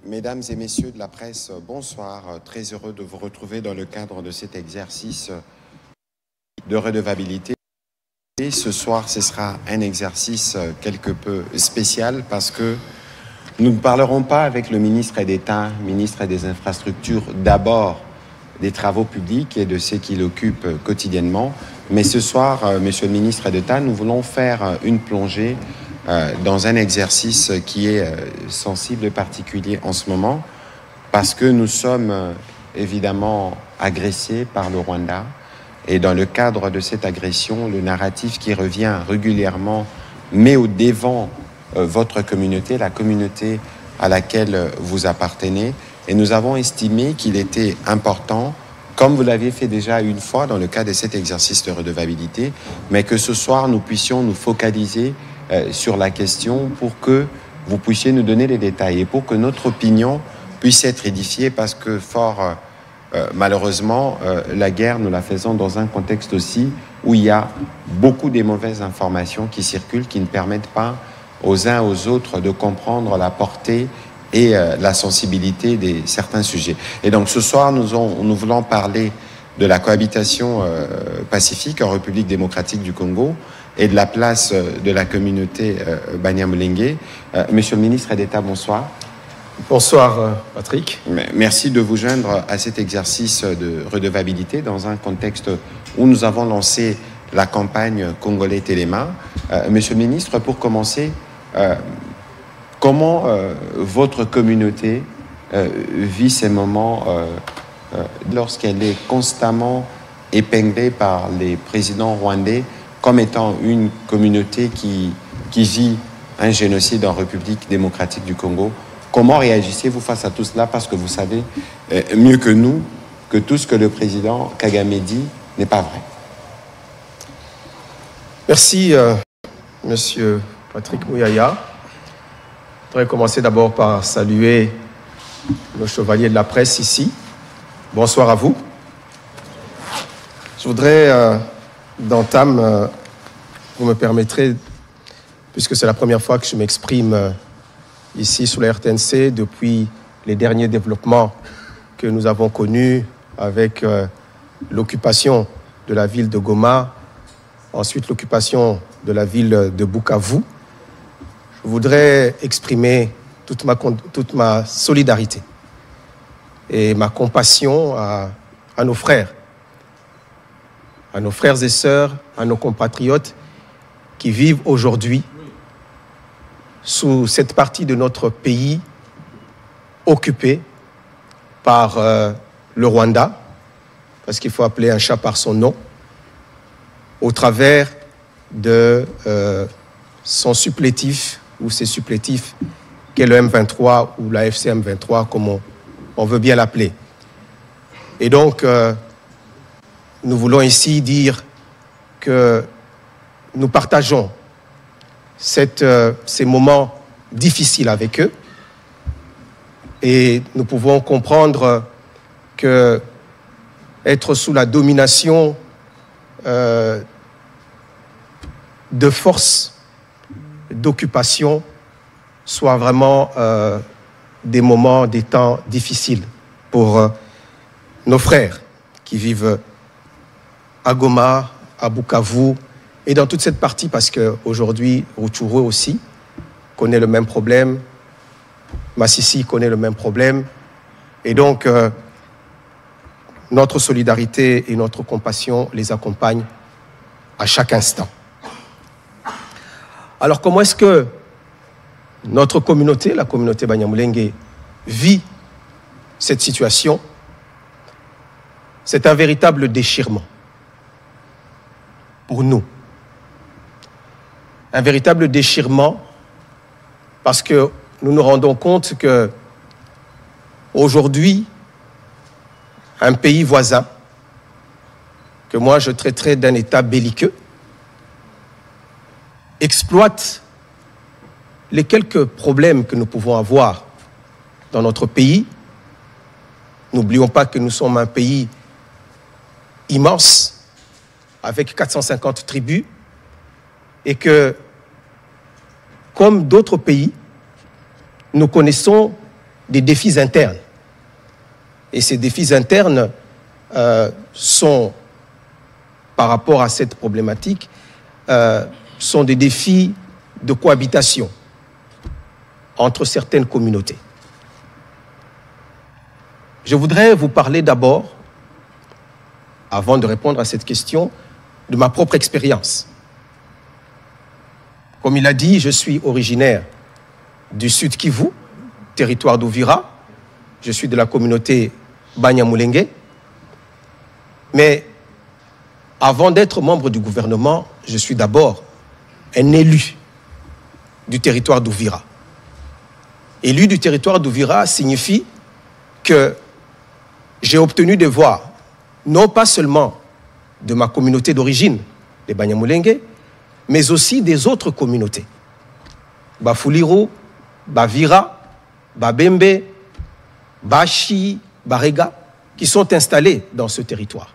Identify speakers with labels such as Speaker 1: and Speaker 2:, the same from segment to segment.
Speaker 1: Mesdames et messieurs de la presse, bonsoir. Très heureux de vous retrouver dans le cadre de cet exercice de redevabilité. Et ce soir, ce sera un exercice quelque peu spécial parce que nous ne parlerons pas avec le ministre d'État, ministre des Infrastructures, d'abord des travaux publics et de ce qu'il occupe quotidiennement. Mais ce soir, monsieur le ministre d'État, nous voulons faire une plongée dans un exercice qui est sensible et particulier en ce moment parce que nous sommes évidemment agressés par le Rwanda. Et dans le cadre de cette agression, le narratif qui revient régulièrement met au devant votre communauté, la communauté à laquelle vous appartenez. Et nous avons estimé qu'il était important, comme vous l'aviez fait déjà une fois dans le cadre de cet exercice de redevabilité, mais que ce soir, nous puissions nous focaliser sur la question pour que vous puissiez nous donner les détails et pour que notre opinion puisse être édifiée parce que malheureusement, la guerre, nous la faisons dans un contexte aussi où il y a beaucoup de mauvaises informations qui circulent, qui ne permettent pas aux uns aux autres de comprendre la portée et la sensibilité de certains sujets. Et donc ce soir, nous voulons parler de la cohabitation pacifique en République démocratique du Congo et de la place de la communauté Banyamulenge. Monsieur le ministre d'État, bonsoir.
Speaker 2: Bonsoir Patrick.
Speaker 1: Merci de vous joindre à cet exercice de redevabilité dans un contexte où nous avons lancé la campagne Congolais Téléma. Monsieur le ministre, pour commencer, comment votre communauté vit ces moments lorsqu'elle est constamment épinglée par les présidents rwandais comme étant une communauté qui vit un génocide en République démocratique du Congo? Comment réagissez-vous face à tout cela? Parce que vous savez mieux que nous que tout ce que le président Kagame dit n'est pas vrai.
Speaker 2: Merci, monsieur Patrick Mouyaya. Je voudrais commencer d'abord par saluer nos chevaliers de la presse ici. Bonsoir à vous. Je voudrais, d'entame, vous me permettrez, puisque c'est la première fois que je m'exprime ici sur la RTNC depuis les derniers développements que nous avons connus avec l'occupation de la ville de Goma, ensuite l'occupation de la ville de Bukavu. Je voudrais exprimer toute ma solidarité et ma compassion à nos frères et sœurs, à nos compatriotes qui vivent aujourd'hui sous cette partie de notre pays occupée par le Rwanda, parce qu'il faut appeler un chat par son nom, au travers de son supplétif ou ses supplétifs qu'est le M23 ou la FCM 23, comme on veut bien l'appeler. Et donc, nous voulons ici dire que nous partageons ces moments difficiles avec eux et nous pouvons comprendre que être sous la domination de forces d'occupation soit vraiment des moments, des temps difficiles pour nos frères qui vivent à Goma, à Bukavu, et dans toute cette partie, parce qu'aujourd'hui, Rutshuru aussi connaît le même problème, Masisi connaît le même problème. Et donc, notre solidarité et notre compassion les accompagnent à chaque instant. Alors, comment est-ce que notre communauté, la communauté Banyamulenge, vit cette situation? C'est un véritable déchirement pour nous. Un véritable déchirement parce que nous nous rendons compte que aujourd'hui, un pays voisin, que moi je traiterais d'un État belliqueux, exploite les quelques problèmes que nous pouvons avoir dans notre pays. N'oublions pas que nous sommes un pays immense, avec 450 tribus, et que, comme d'autres pays, nous connaissons des défis internes. Et ces défis internes sont, par rapport à cette problématique, sont des défis de cohabitation entre certaines communautés. Je voudrais vous parler d'abord, avant de répondre à cette question, de ma propre expérience. Comme il a dit, je suis originaire du Sud Kivu, territoire d'Uvira. Je suis de la communauté Banyamulenge. Mais avant d'être membre du gouvernement, je suis d'abord un élu du territoire d'Uvira. Élu du territoire d'Uvira signifie que j'ai obtenu des voix, non pas seulement de ma communauté d'origine, les Banyamulenge, mais aussi des autres communautés. Bafuliro, Bavira, Babembe, Bashi, Barega, qui sont installés dans ce territoire.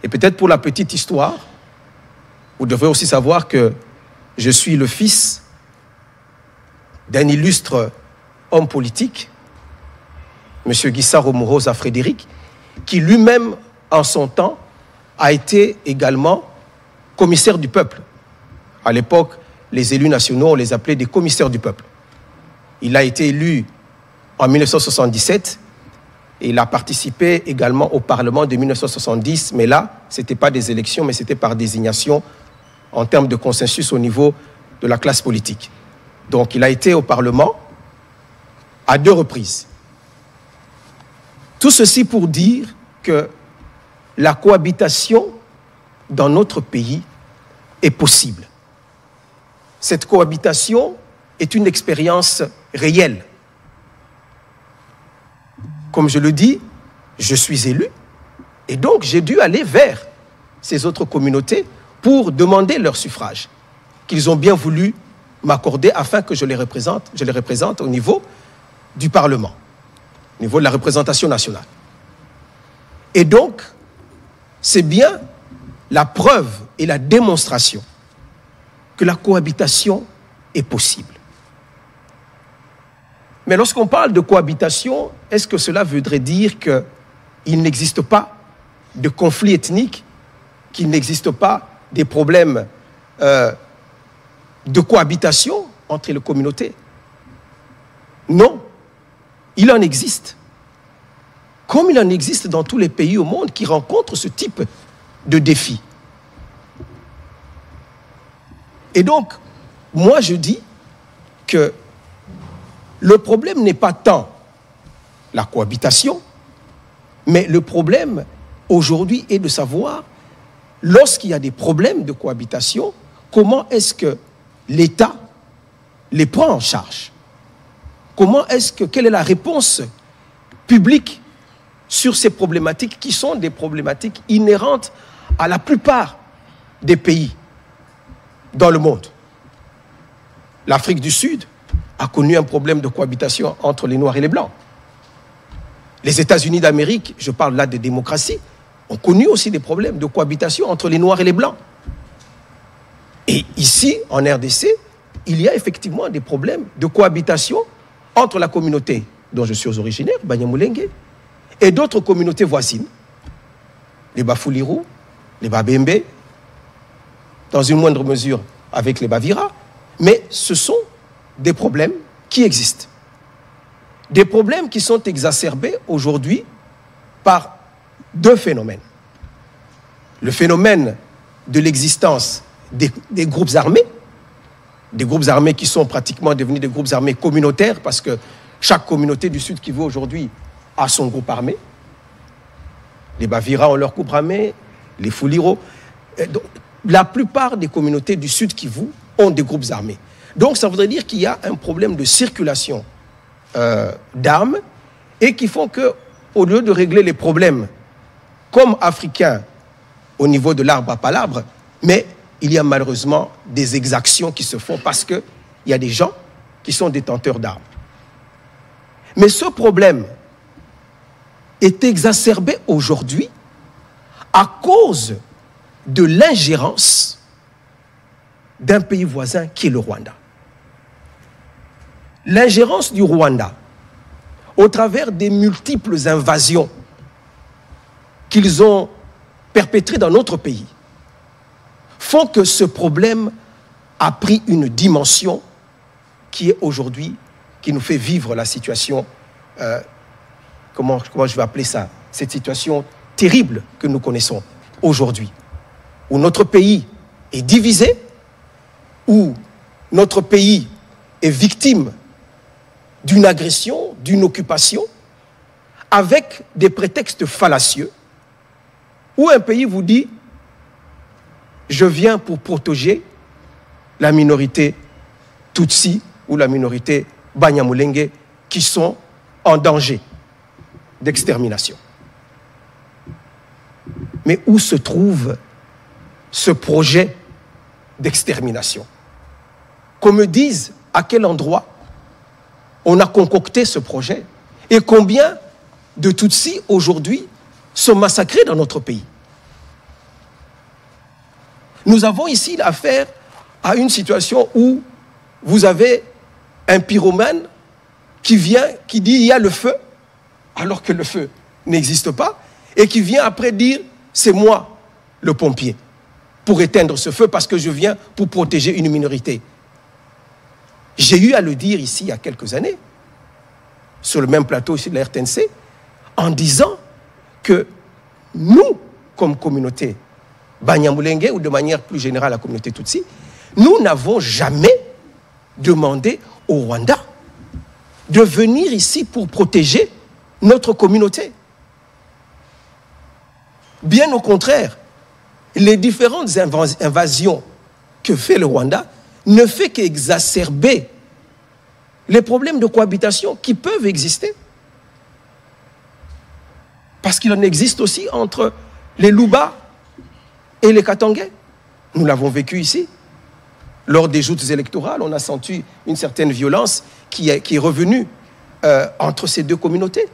Speaker 2: Et peut-être pour la petite histoire, vous devrez aussi savoir que je suis le fils d'un illustre homme politique, M. Gisaro Mourosa Frédéric, qui lui-même, en son temps, a été également commissaire du peuple. À l'époque, les élus nationaux, on les appelait des commissaires du peuple. Il a été élu en 1977 et il a participé également au Parlement de 1970, mais là, ce n'était pas des élections, mais c'était par désignation en termes de consensus au niveau de la classe politique. Donc, il a été au Parlement à 2 reprises. Tout ceci pour dire que la cohabitation dans notre pays est possible. Cette cohabitation est une expérience réelle. Comme je le dis, je suis élu et donc j'ai dû aller vers ces autres communautés pour demander leur suffrage, qu'ils ont bien voulu m'accorder afin que je les représente au niveau du Parlement, au niveau de la représentation nationale. Et donc, c'est bien la preuve et la démonstration que la cohabitation est possible. Mais lorsqu'on parle de cohabitation, est-ce que cela voudrait dire qu'il n'existe pas de conflits ethniques, qu'il n'existe pas des problèmes de cohabitation entre les communautés? Non, il en existe. Comme il en existe dans tous les pays au monde qui rencontrent ce type de défis. Et donc, moi je dis que le problème n'est pas tant la cohabitation, mais le problème aujourd'hui est de savoir, lorsqu'il y a des problèmes de cohabitation, comment est-ce que l'État les prend en charge? Quelle est la réponse publique sur ces problématiques qui sont des problématiques inhérentes à la plupart des pays dans le monde? L'Afrique du Sud a connu un problème de cohabitation entre les Noirs et les Blancs. Les États-Unis d'Amérique, je parle là de démocratie, ont connu aussi des problèmes de cohabitation entre les Noirs et les Blancs. Et ici, en RDC, il y a effectivement des problèmes de cohabitation entre la communauté dont je suis originaire, Banyamulenge, et d'autres communautés voisines, les Bafuliro, les Babembe, dans une moindre mesure avec les Bavira, mais ce sont des problèmes qui existent. Des problèmes qui sont exacerbés aujourd'hui par 2 phénomènes. Le phénomène de l'existence des groupes armés qui sont pratiquement devenus des groupes armés communautaires parce que chaque communauté du Sud Kivu aujourd'hui a son groupe armé. Les Bavira ont leur groupe armé, les Fuliro. La plupart des communautés du Sud Kivu ont des groupes armés. Donc ça voudrait dire qu'il y a un problème de circulation d'armes et qui font qu'au lieu de régler les problèmes comme africains au niveau de l'arbre à palabre, mais il y a malheureusement des exactions qui se font parce qu'il y a des gens qui sont détenteurs d'armes. Mais ce problème est exacerbé aujourd'hui à cause de l'ingérence d'un pays voisin qui est le Rwanda. L'ingérence du Rwanda au travers des multiples invasions qu'ils ont perpétrées dans notre pays, font que ce problème a pris une dimension qui est aujourd'hui, qui nous fait vivre la situation, comment je vais appeler ça, cette situation terrible que nous connaissons aujourd'hui, où notre pays est divisé, où notre pays est victime d'une agression, d'une occupation, avec des prétextes fallacieux, où un pays vous dit « je viens pour protéger la minorité Tutsi ou la minorité Banyamulenge qui sont en danger d'extermination ». Mais où se trouve ce projet d'extermination? Qu'on me dise à quel endroit on a concocté ce projet et combien de Tutsis aujourd'hui sont massacrés dans notre pays. Nous avons ici affaire à une situation où vous avez un pyromane qui vient, qui dit il y a le feu, alors que le feu n'existe pas, et qui vient après dire c'est moi le pompier pour éteindre ce feu parce que je viens pour protéger une minorité. J'ai eu à le dire ici il y a quelques années, sur le même plateau ici de la RTNC, en disant que nous, comme communauté Banyamulenge, ou de manière plus générale la communauté Tutsi, nous n'avons jamais demandé au Rwanda de venir ici pour protéger notre communauté. Bien au contraire, les différentes invasions que fait le Rwanda ne fait qu'exacerber les problèmes de cohabitation qui peuvent exister. Parce qu'il en existe aussi entre les Luba et les Katangais. Nous l'avons vécu ici. Lors des joutes électorales, on a senti une certaine violence qui est revenue entre ces deux communautés.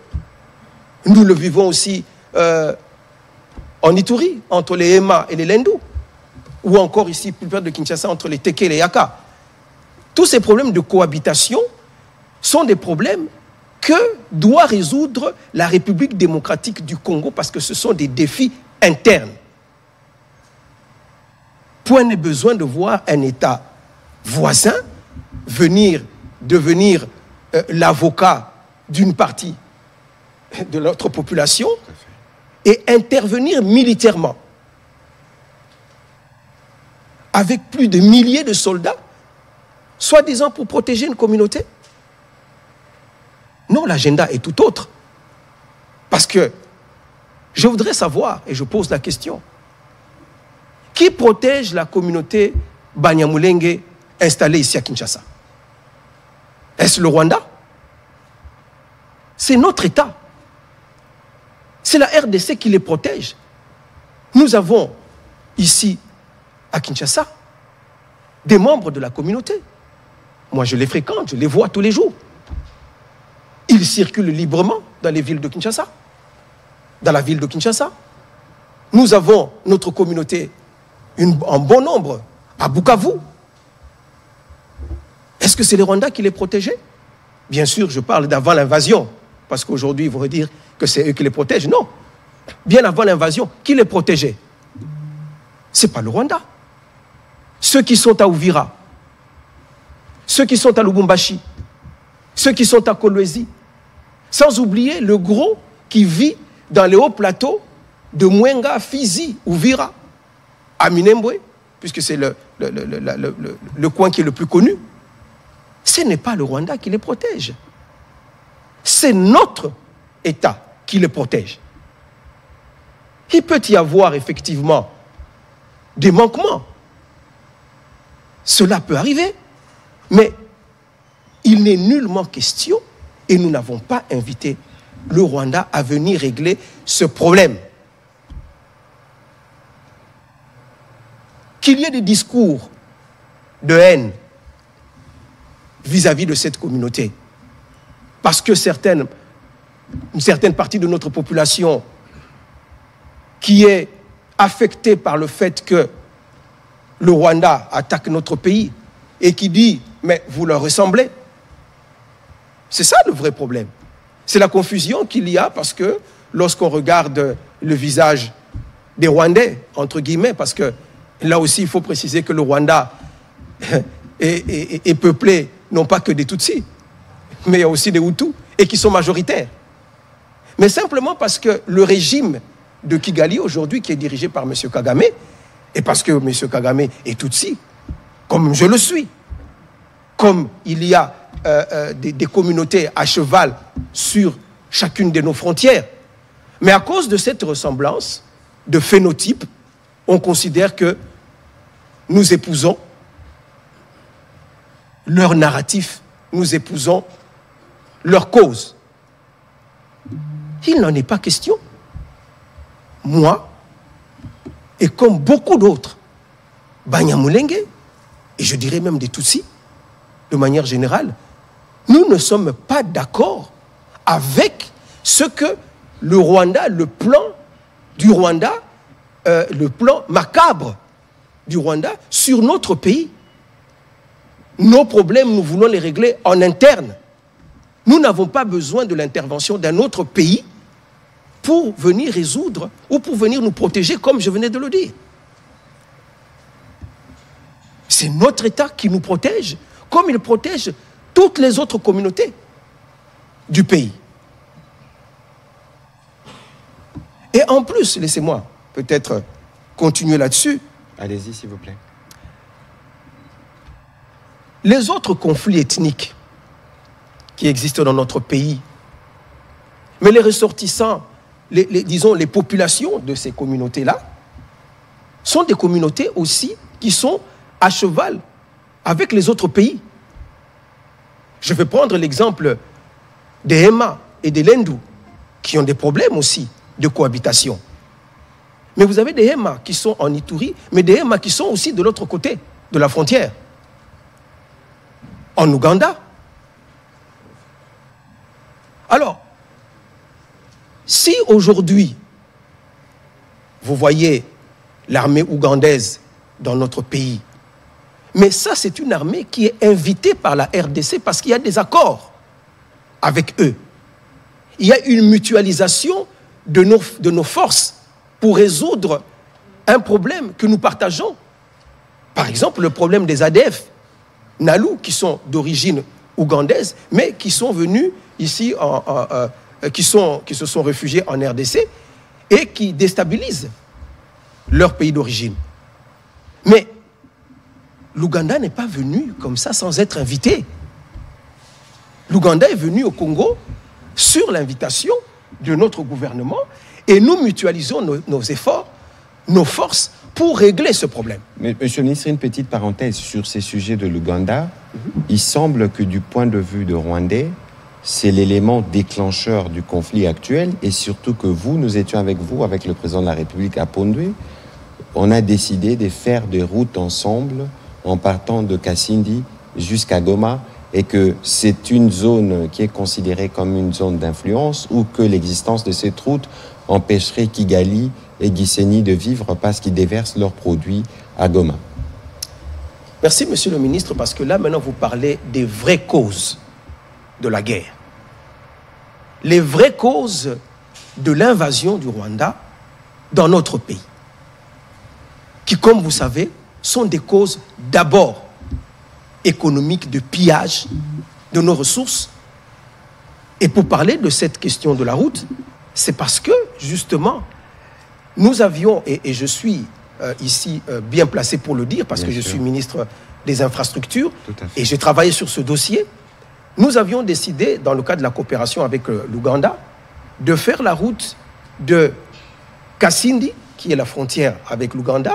Speaker 2: Nous le vivons aussi en Ituri, entre les Hema et les Lendu, ou encore ici, plus près de Kinshasa, entre les Teke et les Yaka. Tous ces problèmes de cohabitation sont des problèmes que doit résoudre la République démocratique du Congo parce que ce sont des défis internes. Point n'est besoin de voir un État voisin devenir l'avocat d'une partie de notre population et intervenir militairement avec plus de milliers de soldats, soi-disant pour protéger une communauté. Non, l'agenda est tout autre. Parce que je voudrais savoir, et je pose la question, qui protège la communauté Banyamulenge installée ici à Kinshasa? Est-ce le Rwanda? C'est notre État. C'est la RDC qui les protège. Nous avons ici, à Kinshasa, des membres de la communauté. Moi, je les fréquente, je les vois tous les jours. Ils circulent librement dans les villes de Kinshasa, dans la ville de Kinshasa. Nous avons notre communauté en bon nombre à Bukavu. Est-ce que c'est les Rwandais qui les protégeaient? Bien sûr, je parle d'avant l'invasion, parce qu'aujourd'hui, ils vont dire que c'est eux qui les protègent. Non. Bien avant l'invasion, qui les protégeait? Ce n'est pas le Rwanda. Ceux qui sont à Uvira, ceux qui sont à Lubumbashi, ceux qui sont à Kolwezi, sans oublier le gros qui vit dans les hauts plateaux de Mwenga, Fizi, Uvira, à Minembwe, puisque c'est le coin qui est le plus connu. Ce n'est pas le Rwanda qui les protège. C'est notre État qui les protège. Il peut y avoir effectivement des manquements. Cela peut arriver, mais il n'est nullement question, et nous n'avons pas invité le Rwanda à venir régler ce problème. Qu'il y ait des discours de haine vis-à-vis de cette communauté, parce que une certaine partie de notre population qui est affectée par le fait que le Rwanda attaque notre pays et qui dit « mais vous leur ressemblez ». C'est ça le vrai problème. C'est la confusion qu'il y a parce que lorsqu'on regarde le visage des Rwandais, entre guillemets, parce que là aussi, il faut préciser que le Rwanda est peuplé non pas que des Tutsis, mais il y a aussi des Hutus, et qui sont majoritaires. Mais simplement parce que le régime de Kigali aujourd'hui, qui est dirigé par M. Kagame, et parce que M. Kagame est Tutsi, comme je le suis, comme il y a des communautés à cheval sur chacune de nos frontières. Mais à cause de cette ressemblance de phénotype, on considère que nous épousons leur narratif, nous épousons leur cause. Il n'en est pas question. Moi, et comme beaucoup d'autres, Banyamulenge, et je dirais même des Tutsis, de manière générale, nous ne sommes pas d'accord avec ce que le Rwanda, le plan du Rwanda, le plan macabre du Rwanda sur notre pays. Nos problèmes, nous voulons les régler en interne. Nous n'avons pas besoin de l'intervention d'un autre pays pour venir résoudre ou pour venir nous protéger, comme je venais de le dire. C'est notre État qui nous protège, comme il protège toutes les autres communautés du pays. Et en plus, laissez-moi peut-être continuer là-dessus.
Speaker 1: Allez-y, s'il vous plaît.
Speaker 2: Les autres conflits ethniques qui existent dans notre pays, mais les ressortissants, disons les populations de ces communautés-là, sont des communautés aussi qui sont à cheval avec les autres pays. Je vais prendre l'exemple des Hema et des Lendu, qui ont des problèmes aussi de cohabitation. Mais vous avez des Hema qui sont en Ituri, mais des Hema qui sont aussi de l'autre côté de la frontière, en Ouganda. Alors, si aujourd'hui, vous voyez l'armée ougandaise dans notre pays, mais ça, c'est une armée qui est invitée par la RDC parce qu'il y a des accords avec eux. Il y a une mutualisation de nos forces pour résoudre un problème que nous partageons. Par exemple, le problème des ADF, Nalu, qui sont d'origine ougandaise, mais qui sont venus ici, qui se sont réfugiés en RDC et qui déstabilisent leur pays d'origine. Mais l'Ouganda n'est pas venu comme ça sans être invité. L'Ouganda est venu au Congo sur l'invitation de notre gouvernement et nous mutualisons nos efforts, nos forces pour régler ce problème.
Speaker 1: Mais, Monsieur le ministre, une petite parenthèse sur ces sujets de l'Ouganda. Il semble que du point de vue de Rwandais, c'est l'élément déclencheur du conflit actuel et surtout que nous étions avec vous, avec le président de la République à Pondwe. On a décidé de faire des routes ensemble en partant de Kasindi jusqu'à Goma et que c'est une zone qui est considérée comme une zone d'influence ou que l'existence de cette route empêcherait Kigali et Gisenyi de vivre parce qu'ils déversent leurs produits à Goma.
Speaker 2: Merci, Monsieur le ministre, parce que là, maintenant, vous parlez des vraies causes de la guerre. Les vraies causes de l'invasion du Rwanda dans notre pays, qui, comme vous savez, sont des causes d'abord économiques, de pillage de nos ressources. Et pour parler de cette question de la route, c'est parce que, justement, nous avions, et je suis ici bien placé pour le dire, parce que je suis ministre des Infrastructures, et j'ai travaillé sur ce dossier, nous avions décidé, dans le cadre de la coopération avec l'Ouganda, de faire la route de Kasindi, qui est la frontière avec l'Ouganda,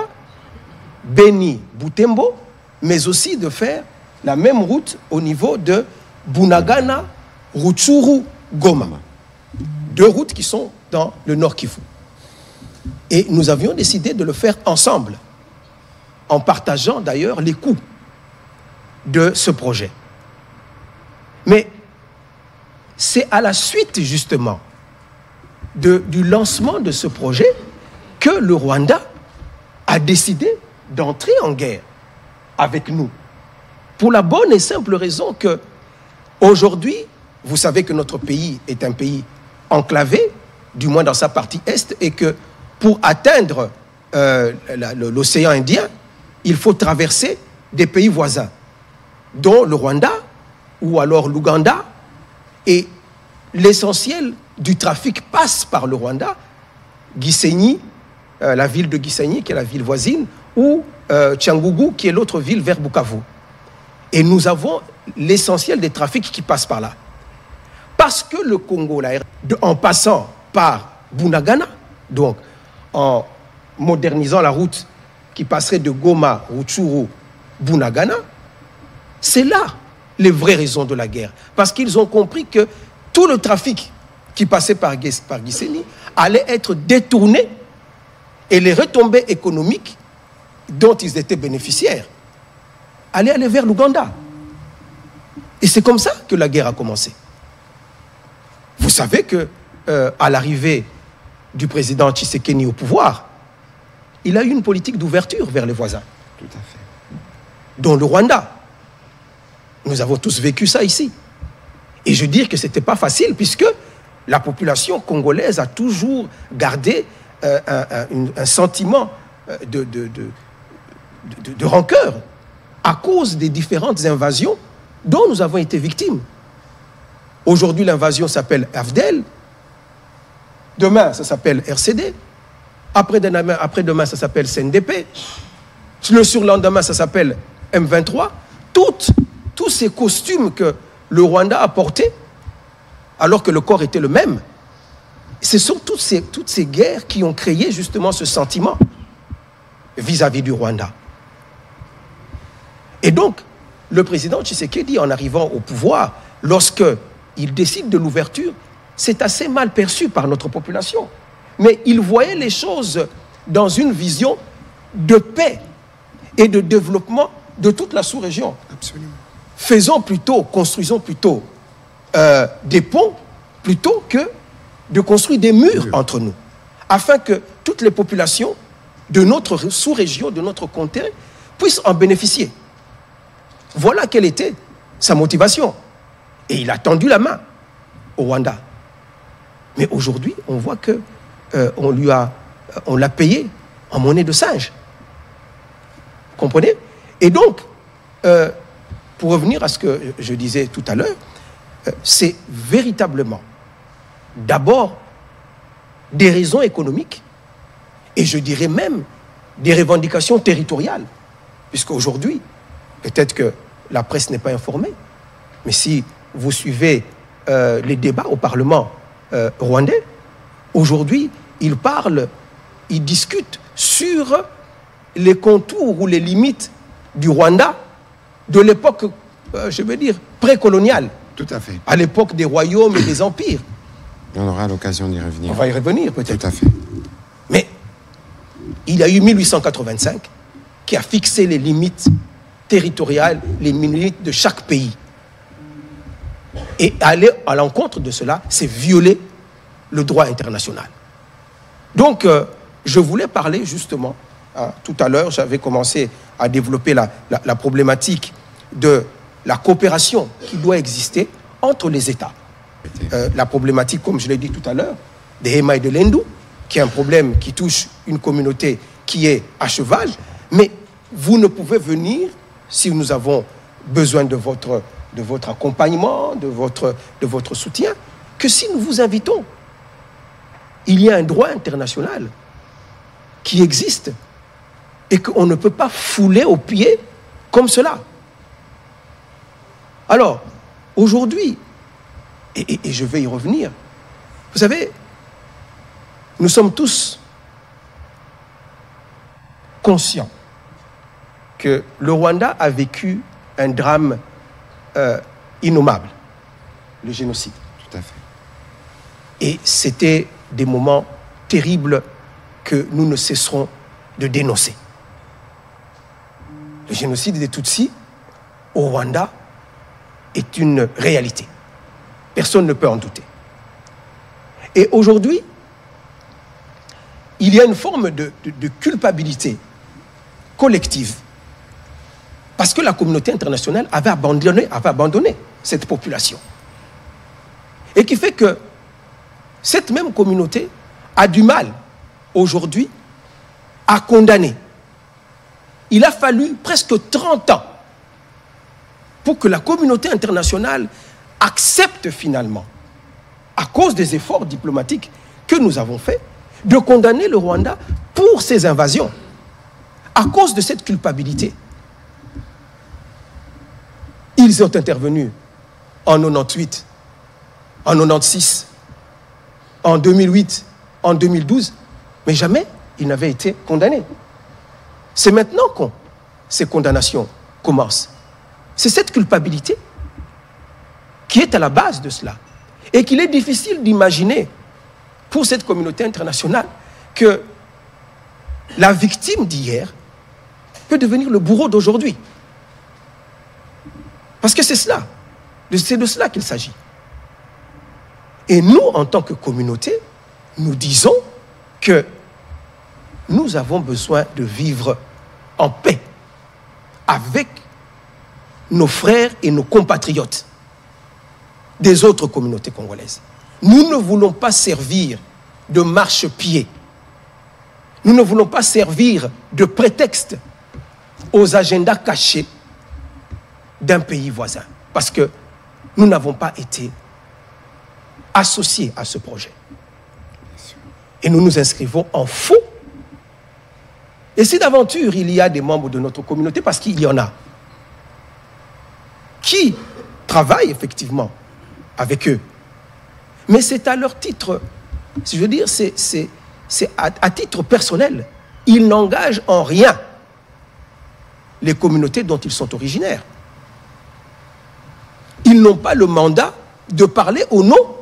Speaker 2: Beni-Butembo, mais aussi de faire la même route au niveau de Bunagana, Rutshuru-Goma. Deux routes qui sont dans le Nord Kivu. Et nous avions décidé de le faire ensemble, en partageant d'ailleurs les coûts de ce projet. Mais c'est à la suite justement du lancement de ce projet que le Rwanda a décidé d'entrer en guerre avec nous. Pour la bonne et simple raison que aujourd'hui, vous savez que notre pays est un pays enclavé, du moins dans sa partie est, et que pour atteindre l'océan Indien, il faut traverser des pays voisins, dont le Rwanda ou alors l'Ouganda, et l'essentiel du trafic passe par le Rwanda, Gisenyi, la ville de Gisenyi, qui est la ville voisine, ou Cyangugu, qui est l'autre ville vers Bukavu. Et nous avons l'essentiel des trafics qui passent par là. Parce que le Congo, en passant par Bunagana, donc en modernisant la route qui passerait de Goma, Rutshuru, Bunagana, c'est là les vraies raisons de la guerre. Parce qu'ils ont compris que tout le trafic qui passait par Gisenyi allait être détourné et les retombées économiques dont ils étaient bénéficiaires allaient aller vers l'Ouganda. Et c'est comme ça que la guerre a commencé. Vous savez que à l'arrivée du président Tshisekedi au pouvoir, il a eu une politique d'ouverture vers les voisins.
Speaker 1: Tout à fait.
Speaker 2: Dont le Rwanda. Nous avons tous vécu ça ici. Et je dis que ce n'était pas facile, puisque la population congolaise a toujours gardé un sentiment de rancœur à cause des différentes invasions dont nous avons été victimes. Aujourd'hui, l'invasion s'appelle AFDEL. Demain, ça s'appelle RCD. Après-demain, ça s'appelle CNDP. Le surlendemain, ça s'appelle M23. Tous ces costumes que le Rwanda a portés, alors que le corps était le même, ce sont toutes ces guerres qui ont créé justement ce sentiment vis-à-vis du Rwanda. Et donc, le président Tshisekedi, en arrivant au pouvoir, lorsqu'il décide de l'ouverture, c'est assez mal perçu par notre population. Mais il voyait les choses dans une vision de paix et de développement de toute la sous-région.
Speaker 1: Absolument.
Speaker 2: Construisons plutôt des ponts plutôt que de construire des murs entre nous, afin que toutes les populations de notre sous-région, de notre comté, puissent en bénéficier. Voilà quelle était sa motivation. Et il a tendu la main au Rwanda. Mais aujourd'hui, on voit que on l'a payé en monnaie de singe. Vous comprenez? Et donc, pour revenir à ce que je disais tout à l'heure, c'est véritablement d'abord des raisons économiques et je dirais même des revendications territoriales. Puisqu'aujourd'hui, peut-être que la presse n'est pas informée, mais si vous suivez les débats au Parlement rwandais, aujourd'hui, ils discutent sur les contours ou les limites du Rwanda de l'époque, je veux dire, précoloniale.
Speaker 1: Tout à fait.
Speaker 2: À l'époque des royaumes et des empires.
Speaker 1: On aura l'occasion d'y revenir.
Speaker 2: On va y revenir peut-être.
Speaker 1: Tout à fait.
Speaker 2: Mais il y a eu 1885 qui a fixé les limites territoriales, les limites de chaque pays. Et aller à l'encontre de cela, c'est violer le droit international. Donc, je voulais parler justement, tout à l'heure, j'avais commencé à développer la problématique de la coopération qui doit exister entre les États. La problématique, comme je l'ai dit tout à l'heure, des Hema et de Lendu, qui est un problème qui touche une communauté qui est à cheval, mais vous ne pouvez venir, si nous avons besoin de votre accompagnement, de votre soutien, que si nous vous invitons. Il y a un droit international qui existe et qu'on ne peut pas fouler aux pieds comme cela. Alors, aujourd'hui, et je vais y revenir, vous savez, nous sommes tous conscients que le Rwanda a vécu un drame innommable, le génocide.
Speaker 1: Tout à fait.
Speaker 2: Et c'était des moments terribles que nous ne cesserons de dénoncer. Le génocide des Tutsis au Rwanda est une réalité. Personne ne peut en douter. Et aujourd'hui, il y a une forme de culpabilité collective parce que la communauté internationale avait abandonné cette population. Et qui fait que cette même communauté a du mal aujourd'hui à condamner. Il a fallu presque 30 ans pour que la communauté internationale accepte finalement, à cause des efforts diplomatiques que nous avons faits, de condamner le Rwanda pour ses invasions, à cause de cette culpabilité. Ils ont intervenu en 98, en 96, en 2008, en 2012, mais jamais ils n'avaient été condamnés. C'est maintenant que ces condamnations commencent. C'est cette culpabilité qui est à la base de cela. Et qu'il est difficile d'imaginer pour cette communauté internationale que la victime d'hier peut devenir le bourreau d'aujourd'hui. Parce que c'est cela. C'est de cela qu'il s'agit. Et nous, en tant que communauté, nous disons que nous avons besoin de vivre en paix avec nos frères et nos compatriotes des autres communautés congolaises. Nous ne voulons pas servir de marchepied. Nous ne voulons pas servir de prétexte aux agendas cachés d'un pays voisin. Parce que nous n'avons pas été associés à ce projet. Et nous nous inscrivons en faux. Et si d'aventure il y a des membres de notre communauté, parce qu'il y en a, qui travaillent effectivement avec eux, mais c'est à leur titre, si je veux dire, c'est à titre personnel. Ils n'engagent en rien les communautés dont ils sont originaires. Ils n'ont pas le mandat de parler au nom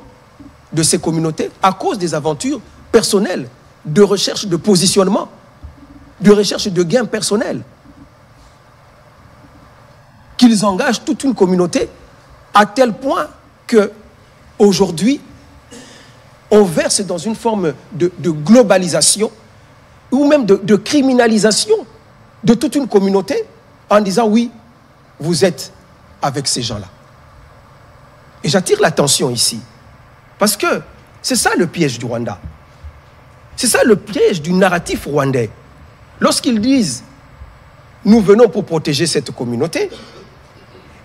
Speaker 2: de ces communautés à cause des aventures personnelles, de recherche de positionnement, de recherche de gains personnels. Qu'ils engagent toute une communauté à tel point que aujourd'hui, on verse dans une forme de globalisation ou même de criminalisation de toute une communauté en disant oui, vous êtes avec ces gens-là. Et j'attire l'attention ici parce que c'est ça le piège du Rwanda. C'est ça le piège du narratif rwandais. Lorsqu'ils disent nous venons pour protéger cette communauté,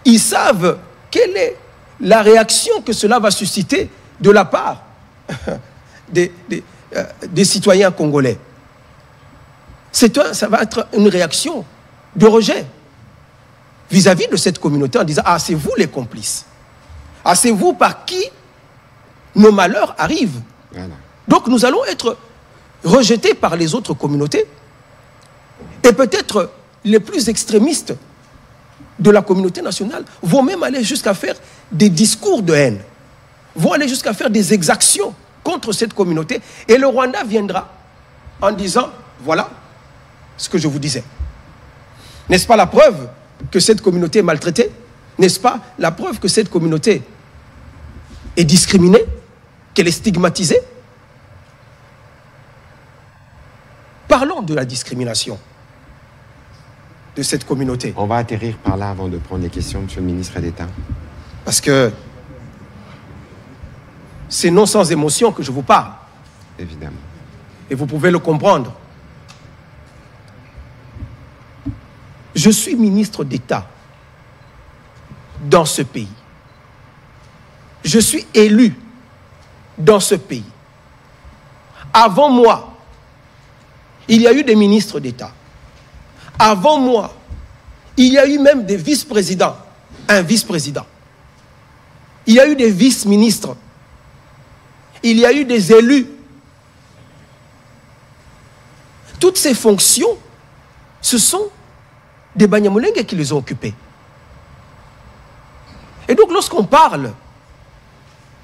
Speaker 2: ils savent quelle est la réaction que cela va susciter de la part des citoyens congolais. Ça va être une réaction de rejet vis-à-vis de cette communauté en disant « Ah, c'est vous les complices. Ah, c'est vous par qui nos malheurs arrivent. » Donc nous allons être rejetés par les autres communautés et peut-être les plus extrémistes de la communauté nationale vont même aller jusqu'à faire des discours de haine, vont aller jusqu'à faire des exactions contre cette communauté. Et le Rwanda viendra en disant, voilà ce que je vous disais. N'est-ce pas la preuve que cette communauté est maltraitée? N'est-ce pas la preuve que cette communauté est discriminée, qu'elle est stigmatisée? Parlons de la discrimination de cette communauté.
Speaker 1: On va atterrir par là avant de prendre les questions, Monsieur le ministre d'État.
Speaker 2: Parce que c'est non sans émotion que je vous parle.
Speaker 1: Évidemment.
Speaker 2: Et vous pouvez le comprendre. Je suis ministre d'État dans ce pays. Je suis élu dans ce pays. Avant moi, il y a eu des ministres d'État. Avant moi, il y a eu même des vice-présidents, un vice-président. Il y a eu des vice-ministres. Il y a eu des élus. Toutes ces fonctions, ce sont des Banyamulenge qui les ont occupées. Et donc, lorsqu'on parle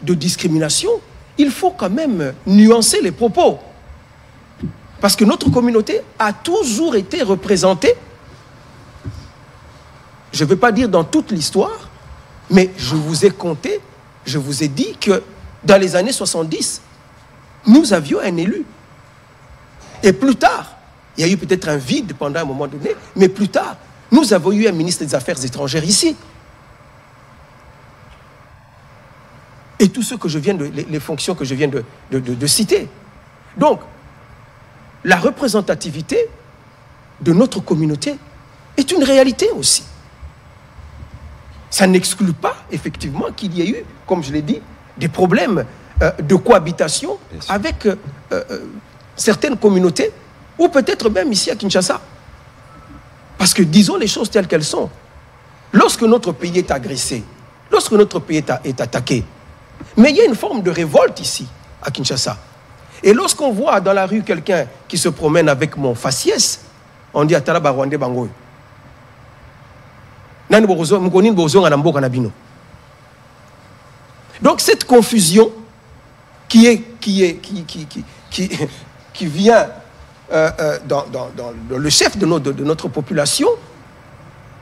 Speaker 2: de discrimination, il faut quand même nuancer les propos. Parce que notre communauté a toujours été représentée, je ne vais pas dire dans toute l'histoire, mais je vous ai compté, je vous ai dit que dans les années 70, nous avions un élu. Et plus tard, il y a eu peut-être un vide pendant un moment donné, mais plus tard, nous avons eu un ministre des Affaires étrangères ici. et tous ceux que je viens les fonctions que je viens de citer. Donc, la représentativité de notre communauté est une réalité aussi. Ça n'exclut pas, effectivement, qu'il y ait eu, comme je l'ai dit, des problèmes de cohabitation avec certaines communautés, ou peut-être même ici à Kinshasa. Parce que disons les choses telles qu'elles sont. Lorsque notre pays est agressé, lorsque notre pays est attaqué, mais il y a une forme de révolte ici, à Kinshasa. Et lorsqu'on voit dans la rue quelqu'un qui se promène avec mon faciès, on dit Atala Barwande Bangoy. Donc cette confusion qui vient dans le chef de notre population,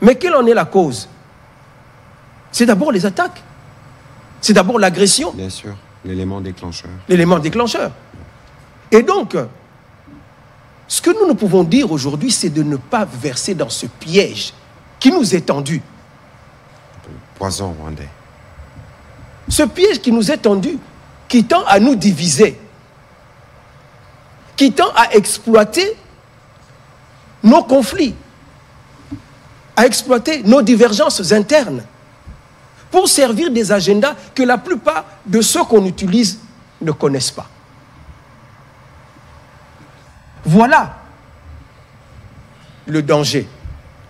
Speaker 2: mais quelle en est la cause? C'est d'abord les attaques. C'est d'abord l'agression.
Speaker 1: Bien sûr, l'élément déclencheur.
Speaker 2: L'élément déclencheur. Et donc, ce que nous ne pouvons dire aujourd'hui, c'est de ne pas verser dans ce piège qui nous est tendu.
Speaker 1: Poison rwandais.
Speaker 2: Ce piège qui nous est tendu, qui tend à nous diviser, qui tend à exploiter nos conflits, à exploiter nos divergences internes, pour servir des agendas que la plupart de ceux qu'on utilise ne connaissent pas. Voilà le danger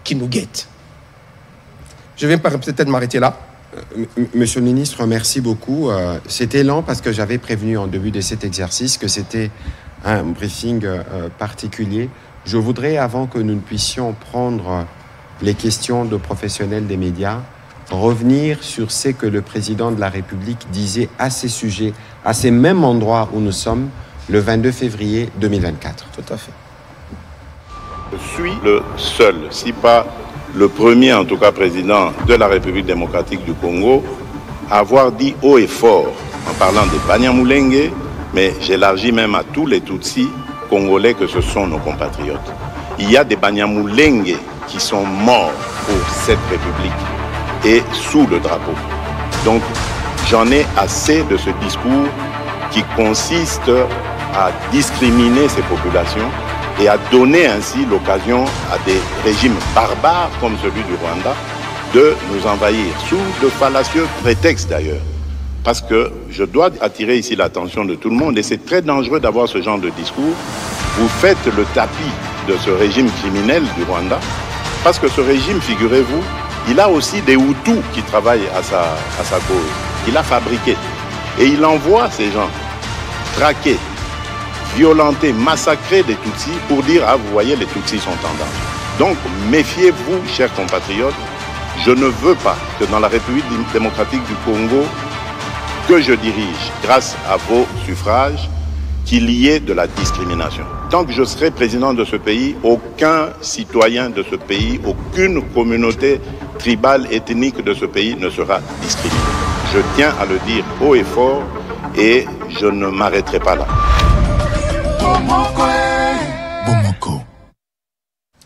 Speaker 2: qui nous guette. Je vais peut-être m'arrêter là.
Speaker 1: Monsieur le ministre, merci beaucoup. C'était lent parce que j'avais prévenu en début de cet exercice que c'était un briefing particulier. Je voudrais, avant que nous ne puissions prendre les questions de professionnels des médias, revenir sur ce que le président de la République disait à ces sujets, à ces mêmes endroits où nous sommes, le 22 février 2024.
Speaker 2: Tout à fait.
Speaker 3: Je suis le seul, si pas le premier en tout cas président de la République démocratique du Congo à avoir dit haut et fort, en parlant des Banyamulenge, mais j'élargis même à tous les Tutsis congolais que ce sont nos compatriotes. Il y a des Banyamulenge qui sont morts pour cette République et sous le drapeau. Donc j'en ai assez de ce discours qui consiste à discriminer ces populations et à donner ainsi l'occasion à des régimes barbares comme celui du Rwanda de nous envahir, sous de fallacieux prétextes d'ailleurs. Parce que je dois attirer ici l'attention de tout le monde, et c'est très dangereux d'avoir ce genre de discours. Vous faites le tapis de ce régime criminel du Rwanda, parce que ce régime, figurez-vous, il a aussi des Hutus qui travaillent à sa cause. Il a fabriqué. Et il envoie ces gens traquer, violenter, massacrer des Tutsis pour dire « Ah, vous voyez, les Tutsis sont en danger ». Donc, méfiez-vous, chers compatriotes, je ne veux pas que dans la République démocratique du Congo, que je dirige, grâce à vos suffrages, qu'il y ait de la discrimination. Tant que je serai président de ce pays, aucun citoyen de ce pays, aucune communauté tribale, ethnique de ce pays ne sera discriminé. Je tiens à le dire haut et fort et je ne m'arrêterai pas là.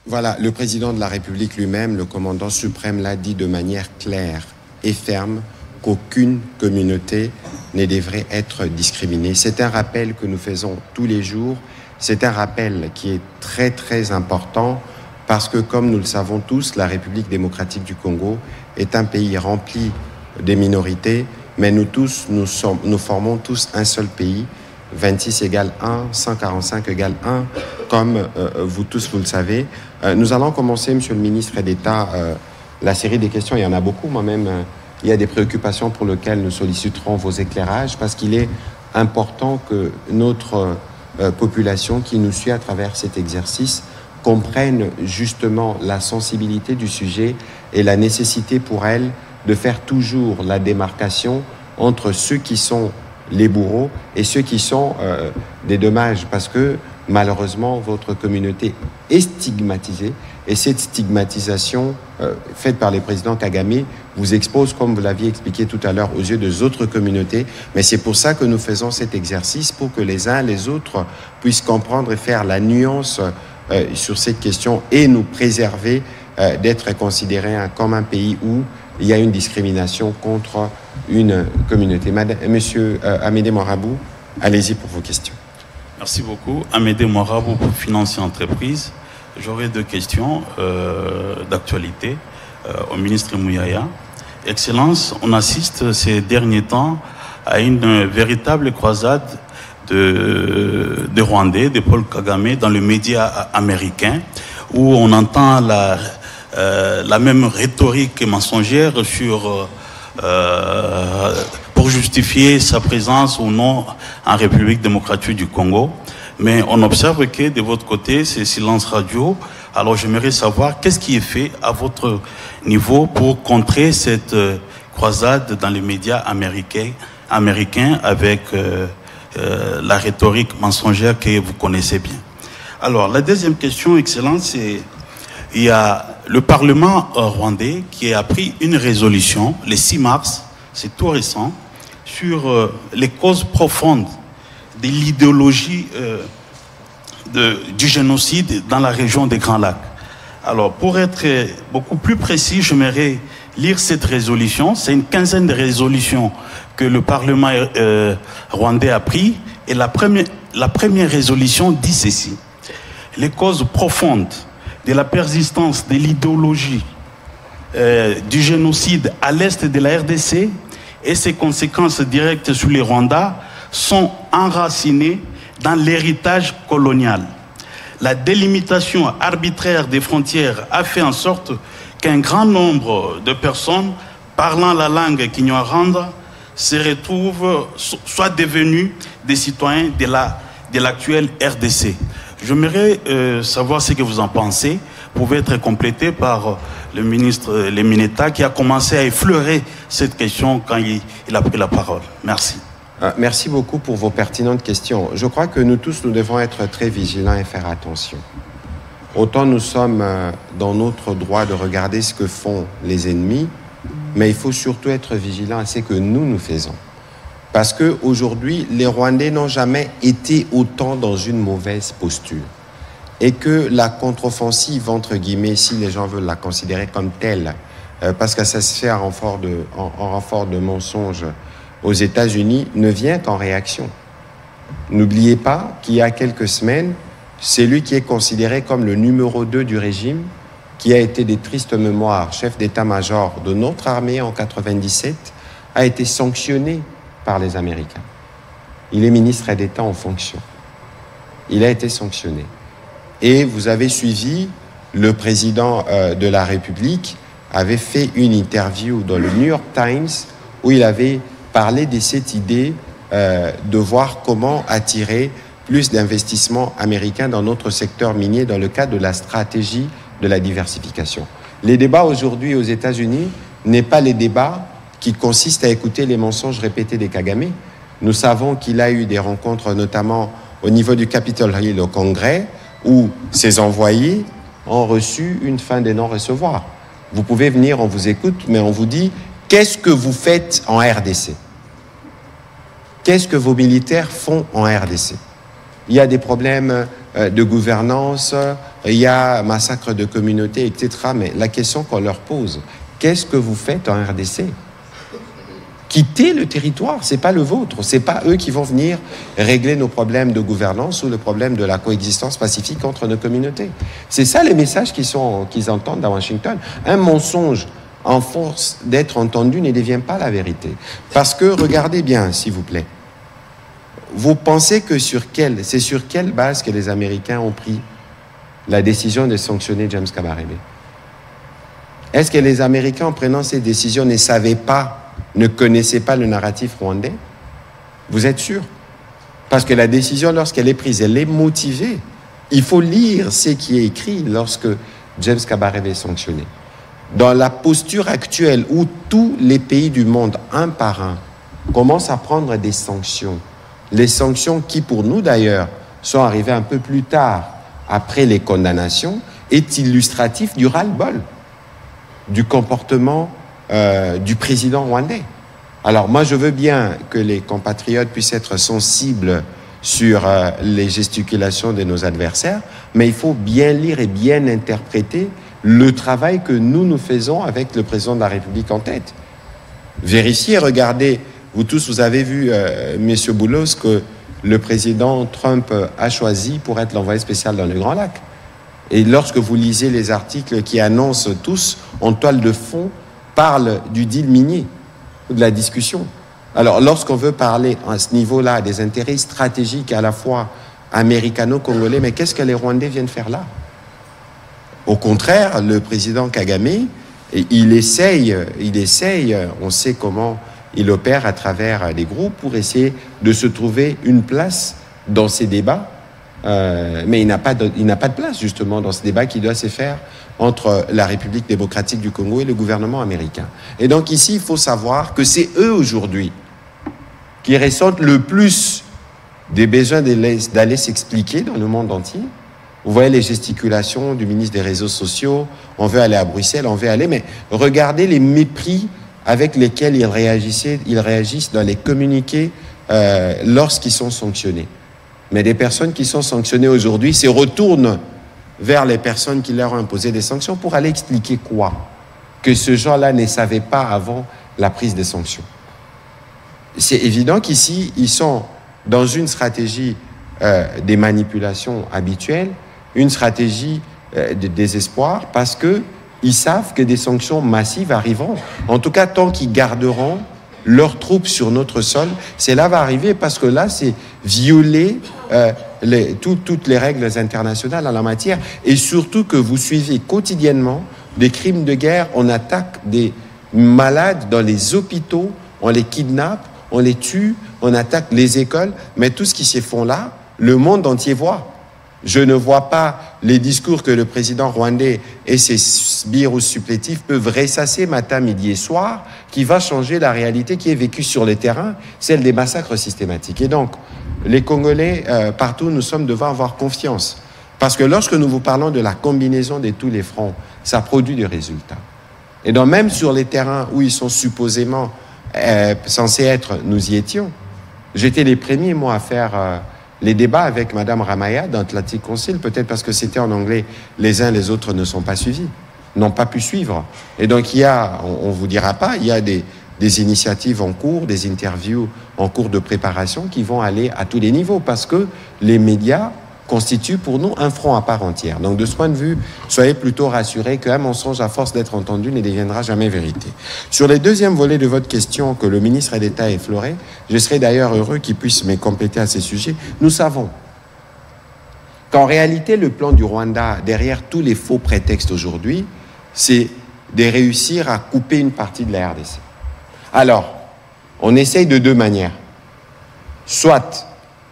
Speaker 1: Voilà, le président de la République lui-même, le commandant suprême, l'a dit de manière claire et ferme qu'aucune communauté ne devrait être discriminée. C'est un rappel que nous faisons tous les jours. C'est un rappel qui est très très important parce que, comme nous le savons tous, la République démocratique du Congo est un pays rempli de minorités, mais nous formons tous un seul pays. 26 égale 1, 145 égale 1, comme vous tous vous le savez. Nous allons commencer, Monsieur le ministre d'État, la série des questions. Il y en a beaucoup, moi-même. Il y a des préoccupations pour lesquelles nous solliciterons vos éclairages, parce qu'il est important que notre population qui nous suit à travers cet exercice comprenne justement la sensibilité du sujet et la nécessité pour elle de faire toujours la démarcation entre ceux qui sont les bourreaux et ceux qui sont des dommages, parce que malheureusement votre communauté est stigmatisée, et cette stigmatisation faite par le président Kagame vous expose, comme vous l'aviez expliqué tout à l'heure, aux yeux des autres communautés. Mais c'est pour ça que nous faisons cet exercice, pour que les uns et les autres puissent comprendre et faire la nuance sur cette question et nous préserver d'être considérés comme un pays où il y a une discrimination contre une communauté. Monsieur Amédée Moirabou, allez-y pour vos questions.
Speaker 4: Merci beaucoup. Amédée Moirabou pour Finance et Entreprises. J'aurais deux questions d'actualité au ministre Mouyaya. Excellence, on assiste ces derniers temps à une véritable croisade de Rwandais, de Paul Kagame dans les médias américains, où on entend la même rhétorique mensongère pour justifier sa présence ou non en République démocratique du Congo. Mais on observe que de votre côté, c'est silence radio. Alors j'aimerais savoir qu'est-ce qui est fait à votre niveau pour contrer cette croisade dans les médias américains avec la rhétorique mensongère que vous connaissez bien. Alors la deuxième question, Excellence, c'est il y a le Parlement rwandais qui a pris une résolution le 6 mars, c'est tout récent, sur les causes profondes de l'idéologie du génocide dans la région des Grands Lacs. Alors, pour être beaucoup plus précis, j'aimerais lire cette résolution. C'est une quinzaine de résolutions que le Parlement rwandais a pris. Et la première résolution dit ceci. Les causes profondes de la persistance de l'idéologie du génocide à l'est de la RDC et ses conséquences directes sur les Rwandais sont enracinées dans l'héritage colonial. La délimitation arbitraire des frontières a fait en sorte qu'un grand nombre de personnes parlant la langue kinyarwanda se retrouvent, soient devenus des citoyens de l'actuelle RDC. J'aimerais savoir ce que vous en pensez. Vous pouvez être complété par le ministre Lemineta qui a commencé à effleurer cette question quand il a pris la parole. Merci.
Speaker 1: Merci beaucoup pour vos pertinentes questions. Je crois que nous tous, nous devons être très vigilants et faire attention. Autant nous sommes dans notre droit de regarder ce que font les ennemis, mais il faut surtout être vigilant à ce que nous faisons. Parce qu'aujourd'hui, les Rwandais n'ont jamais été autant dans une mauvaise posture. Et que la contre-offensive, entre guillemets, si les gens veulent la considérer comme telle, parce que ça se fait en renfort de mensonges aux États-Unis, ne vient qu'en réaction. N'oubliez pas qu'il y a quelques semaines, celui qui est considéré comme le numéro 2 du régime, qui a été des tristes mémoires, chef d'état-major de notre armée en 1997, a été sanctionné par les Américains. Il est ministre d'État en fonction. Il a été sanctionné. Et vous avez suivi, le président de la République avait fait une interview dans le New York Times où il avait parlé de cette idée de voir comment attirer plus d'investissements américains dans notre secteur minier dans le cadre de la stratégie de la diversification. Les débats aujourd'hui aux États-Unis n'est pas les débats qui consistent à écouter les mensonges répétés des Kagame. Nous savons qu'il a eu des rencontres, notamment au niveau du Capitol Hill au Congrès, où ses envoyés ont reçu une fin de non-recevoir. Vous pouvez venir, on vous écoute, mais on vous dit « Qu'est-ce que vous faites en RDC ?» Qu'est-ce que vos militaires font en RDC? Il y a des problèmes de gouvernance, il y a massacre de communautés, etc. Mais la question qu'on leur pose, qu'est-ce que vous faites en RDC? Quittez le territoire, c'est pas le vôtre, c'est pas eux qui vont venir régler nos problèmes de gouvernance ou le problème de la coexistence pacifique entre nos communautés. C'est ça les messages qu'ils entendent à Washington. Un mensonge en force d'être entendu ne devient pas la vérité. Parce que, regardez bien, s'il vous plaît, vous pensez que c'est sur quelle base que les Américains ont pris la décision de sanctionner James Kabarebe? Est-ce que les Américains, en prenant ces décisions, ne savaient pas, ne connaissaient pas le narratif rwandais? Vous êtes sûr? Parce que la décision, lorsqu'elle est prise, elle est motivée. Il faut lire ce qui est écrit lorsque James Kabarebe est sanctionné. Dans la posture actuelle où tous les pays du monde, un par un, commencent à prendre des sanctions, les sanctions qui, pour nous d'ailleurs, sont arrivées un peu plus tard, après les condamnations, est illustratif du ras-le-bol, du comportement du président rwandais. Alors moi, je veux bien que les compatriotes puissent être sensibles sur les gesticulations de nos adversaires, mais il faut bien lire et bien interpréter le travail que nous faisons avec le président de la République en tête. Vérifiez, regardez, vous tous, vous avez vu, Monsieur Boulos, que le président Trump a choisi pour être l'envoyé spécial dans le Grand Lac. Et lorsque vous lisez les articles qui annoncent tous, en toile de fond, parlent du deal minier, de la discussion. Alors, lorsqu'on veut parler à ce niveau-là des intérêts stratégiques à la fois américano-congolais, mais qu'est-ce que les Rwandais viennent faire là? Au contraire, le président Kagame, il essaye, on sait comment il opère à travers les groupes pour essayer de se trouver une place dans ces débats, mais il n'a pas de place justement dans ce débat qui doit se faire entre la République démocratique du Congo et le gouvernement américain. Et donc ici, il faut savoir que c'est eux aujourd'hui qui ressentent le plus des besoins d'aller s'expliquer dans le monde entier. Vous voyez les gesticulations du ministre des Réseaux sociaux, on veut aller à Bruxelles, on veut aller, mais regardez les mépris avec lesquels ils réagissent dans les communiqués lorsqu'ils sont sanctionnés. Mais des personnes qui sont sanctionnées aujourd'hui se retournent vers les personnes qui leur ont imposé des sanctions pour aller expliquer quoi? Que ce genre-là ne savait pas avant la prise des sanctions. C'est évident qu'ici, ils sont dans une stratégie des manipulations habituelles, une stratégie de désespoir, parce qu'ils savent que des sanctions massives arriveront. En tout cas, tant qu'ils garderont leurs troupes sur notre sol, cela va arriver parce que là, c'est violer toutes les règles internationales en la matière, et surtout que vous suivez quotidiennement des crimes de guerre. On attaque des malades dans les hôpitaux, on les kidnappe, on les tue, on attaque les écoles, mais tout ce qui se fait là, le monde entier voit. Je ne vois pas les discours que le président rwandais et ses sbires ou supplétifs peuvent ressasser matin, midi et soir, qui va changer la réalité qui est vécue sur le terrain, celle des massacres systématiques. Et donc, les Congolais, partout, nous sommes devant avoir confiance. Parce que lorsque nous vous parlons de la combinaison de tous les fronts, ça produit des résultats. Et donc, même sur les terrains où ils sont supposément censés être, nous y étions. J'étais les premiers, moi, à faire les débats avec Mme Ramaya d'Atlantic Council, peut-être parce que c'était en anglais, les uns les autres ne sont pas suivis, n'ont pas pu suivre. Et donc, il y a, on ne vous dira pas, il y a des initiatives en cours, des interviews en cours de préparation qui vont aller à tous les niveaux, parce que les médias constituent pour nous un front à part entière. Donc, de ce point de vue, soyez plutôt rassurés qu'un mensonge, à force d'être entendu, ne deviendra jamais vérité. Sur les deuxièmes volets de votre question que le ministre d'État a effleuré, je serais d'ailleurs heureux qu'il puisse me compléter à ces sujets. Nous savons qu'en réalité, le plan du Rwanda, derrière tous les faux prétextes aujourd'hui, c'est de réussir à couper une partie de la RDC. Alors, on essaye de deux manières. Soit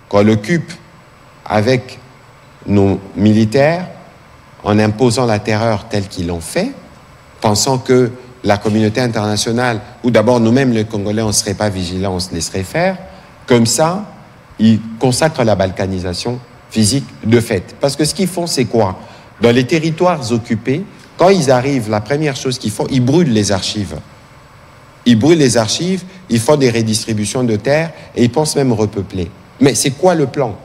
Speaker 1: qu'on l'occupe avec nos militaires, en imposant la terreur telle qu'ils l'ont fait, pensant que la communauté internationale, ou d'abord nous-mêmes les Congolais, on ne serait pas vigilants, on se laisserait faire. Comme ça, ils consacrent la balkanisation physique de fait. Parce que ce qu'ils font, c'est quoi? Dans les territoires occupés, quand ils arrivent, la première chose qu'ils font, ils brûlent les archives. Ils brûlent les archives, ils font des redistributions de terres et ils pensent même repeupler. Mais c'est quoi le plan?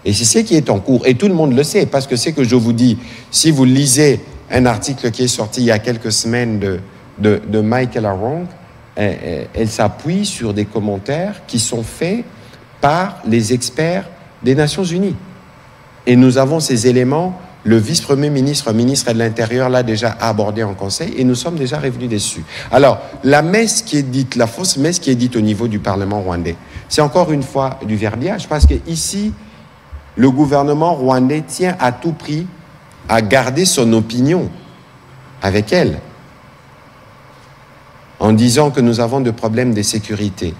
Speaker 1: Et c'est ce qui est en cours. Et tout le monde le sait, parce que c'est que je vous dis, si vous lisez un article qui est sorti il y a quelques semaines de Michael Arong, elle s'appuie sur des commentaires qui sont faits par les experts des Nations Unies. Et nous avons ces éléments, le vice-premier ministre, ministre de l'Intérieur l'a déjà abordé en conseil, et nous sommes déjà revenus dessus. Alors, la messe qui est dite, la fausse messe qui est dite au niveau du Parlement rwandais, c'est encore une fois du verbiage, parce que ici, le gouvernement rwandais tient à tout prix à garder son opinion avec elle, en disant que nous avons des problèmes de sécurité,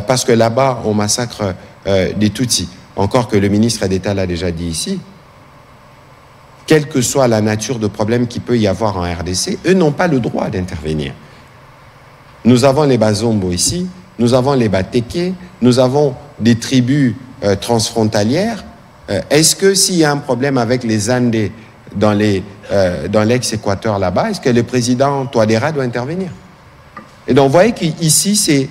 Speaker 1: parce que là-bas, on massacre des Tutsis, encore que le ministre d'État l'a déjà dit ici. Quelle que soit la nature de problème qu'il peut y avoir en RDC, eux n'ont pas le droit d'intervenir. Nous avons les Bazombo ici, nous avons les Bateke, nous avons des tribus transfrontalières. Est-ce que s'il y a un problème avec les Andés dans l'ex-Équateur là-bas, est-ce que le président Touadéra doit intervenir? Et donc, vous voyez qu'ici, c'est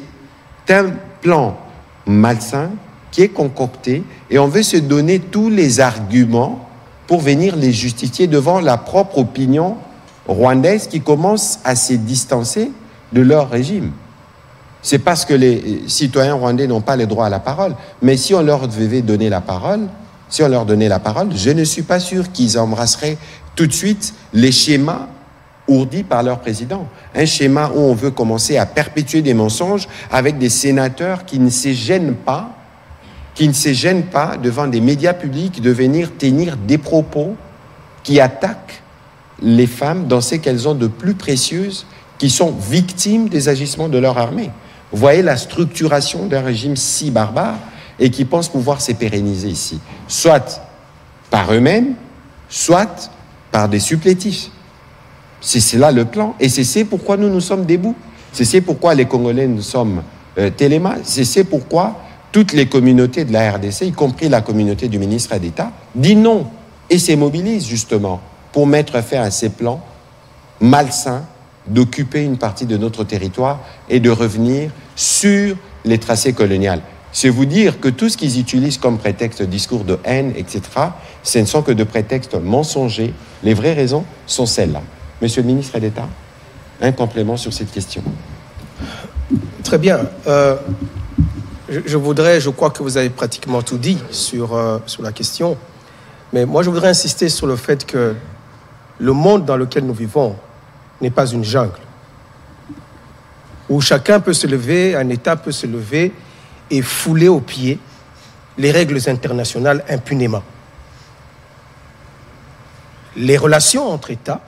Speaker 1: un plan malsain qui est concocté et on veut se donner tous les arguments pour venir les justifier devant la propre opinion rwandaises qui commencent à se distancer de leur régime. C'est parce que les citoyens rwandais n'ont pas le droit à la parole. Mais si on leur devait donner la parole, je ne suis pas sûr qu'ils embrasseraient tout de suite les schémas ourdis par leur président. Un schéma où on veut commencer à perpétuer des mensonges avec des sénateurs qui ne se gênent pas devant des médias publics de venir tenir des propos qui attaquent les femmes dans ce qu'elles ont de plus précieuses, qui sont victimes des agissements de leur armée. Vous voyez la structuration d'un régime si barbare et qui pense pouvoir se pérenniser ici, soit par eux-mêmes, soit par des supplétifs. C'est là le plan, et c'est pourquoi nous sommes debout. C'est pourquoi les Congolais nous sommes télémas. C'est pourquoi toutes les communautés de la RDC, y compris la communauté du ministre d'État, dit non et se mobilise justement pour mettre fin à ces plans malsains d'occuper une partie de notre territoire et de revenir sur les tracés coloniales. C'est vous dire que tout ce qu'ils utilisent comme prétexte, discours de haine, etc., ce ne sont que de prétextes mensongers. Les vraies raisons sont celles-là. Monsieur le ministre d'État, un complément sur cette question.
Speaker 2: Très bien. Je crois que vous avez pratiquement tout dit sur la question, mais moi je voudrais insister sur le fait que le monde dans lequel nous vivons n'est pas une jungle, où chacun peut se lever, un État peut se lever et fouler aux pieds les règles internationales impunément. Les relations entre États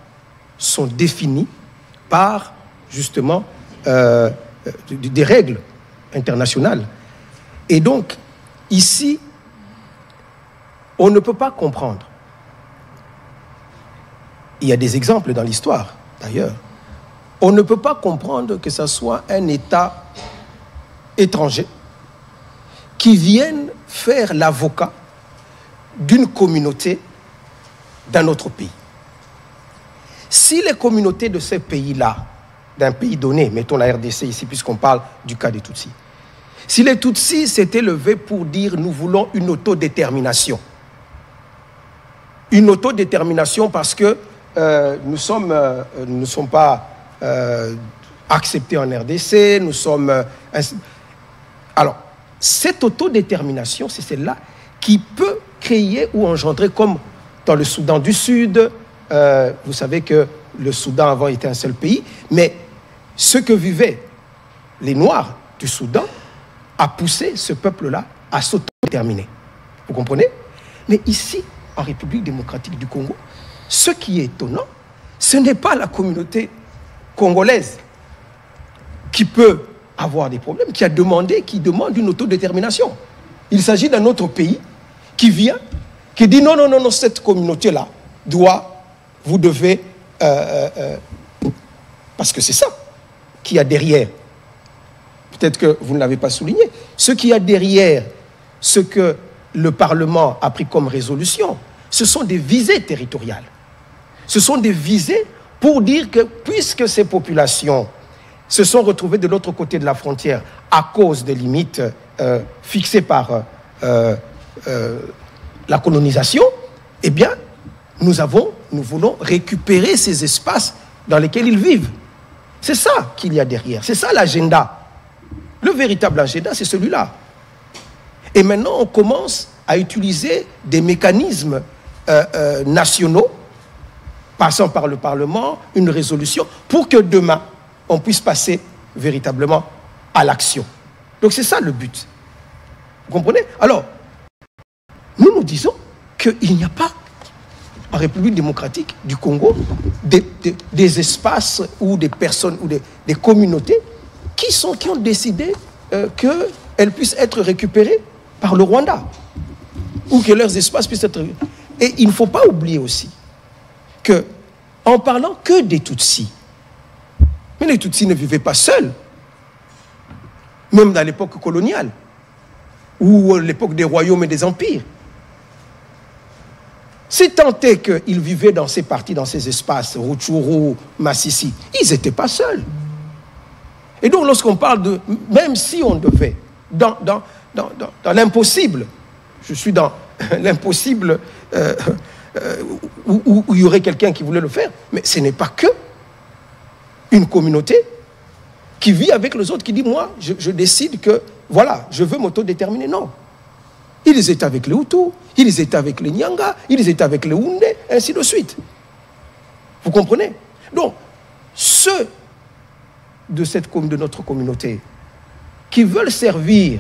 Speaker 2: sont définies par, justement, des règles internationales. Et donc, ici, on ne peut pas comprendre. Il y a des exemples dans l'histoire, d'ailleurs. On ne peut pas comprendre que ce soit un État étranger qui vienne faire l'avocat d'une communauté d'un autre pays. Si les communautés de ces pays-là, d'un pays donné, mettons la RDC ici, puisqu'on parle du cas des Tutsis, si les Tutsis s'étaient levés pour dire « nous voulons une autodétermination », parce que nous ne sommes pas acceptés en RDC, nous sommes... Alors, cette autodétermination, c'est celle-là qui peut créer ou engendrer, comme dans le Soudan du Sud, vous savez que le Soudan avant était un seul pays, mais ce que vivaient les Noirs du Soudan a poussé ce peuple-là à s'autodéterminer. Vous comprenez? Mais ici, en République démocratique du Congo, ce qui est étonnant, ce n'est pas la communauté congolaise qui peut avoir des problèmes, qui demande une autodétermination. Il s'agit d'un autre pays qui vient, qui dit non, cette communauté-là vous devez... parce que c'est ça qu'il y a derrière. Peut-être que vous ne l'avez pas souligné. Ce qu'il y a derrière, ce que le Parlement a pris comme résolution, ce sont des visées territoriales. Ce sont des visées pour dire que puisque ces populations se sont retrouvées de l'autre côté de la frontière à cause des limites fixées par la colonisation, eh bien, nous voulons récupérer ces espaces dans lesquels ils vivent. C'est ça qu'il y a derrière. C'est ça l'agenda. Le véritable agenda, c'est celui-là. Et maintenant, on commence à utiliser des mécanismes nationaux, passant par le Parlement, une résolution, pour que demain, on puisse passer véritablement à l'action. Donc c'est ça le but. Vous comprenez? Alors, nous disons qu'il n'y a pas, en République démocratique du Congo, des espaces ou des personnes ou des communautés qui ont décidé qu'elles puissent être récupérées par le Rwanda ou que leurs espaces puissent être... Et il ne faut pas oublier aussi qu'en parlant que des Tutsis, mais les Tutsis ne vivaient pas seuls, même dans l'époque coloniale ou l'époque des royaumes et des empires. Si tant est qu'ils vivaient dans ces parties, dans ces espaces, Rutshuru, Masisi, ils n'étaient pas seuls. Et donc, lorsqu'on parle de... Même si on devait, dans l'impossible, je suis dans l'impossible où il y aurait quelqu'un qui voulait le faire. Mais ce n'est pas que une communauté qui vit avec les autres, qui dit, moi, je décide que, voilà, je veux m'autodéterminer. Non. Ils étaient avec les Hutus, ils étaient avec les Nyanga, ils étaient avec les Houndé, ainsi de suite. Vous comprenez? Donc, ceux de notre communauté qui veulent servir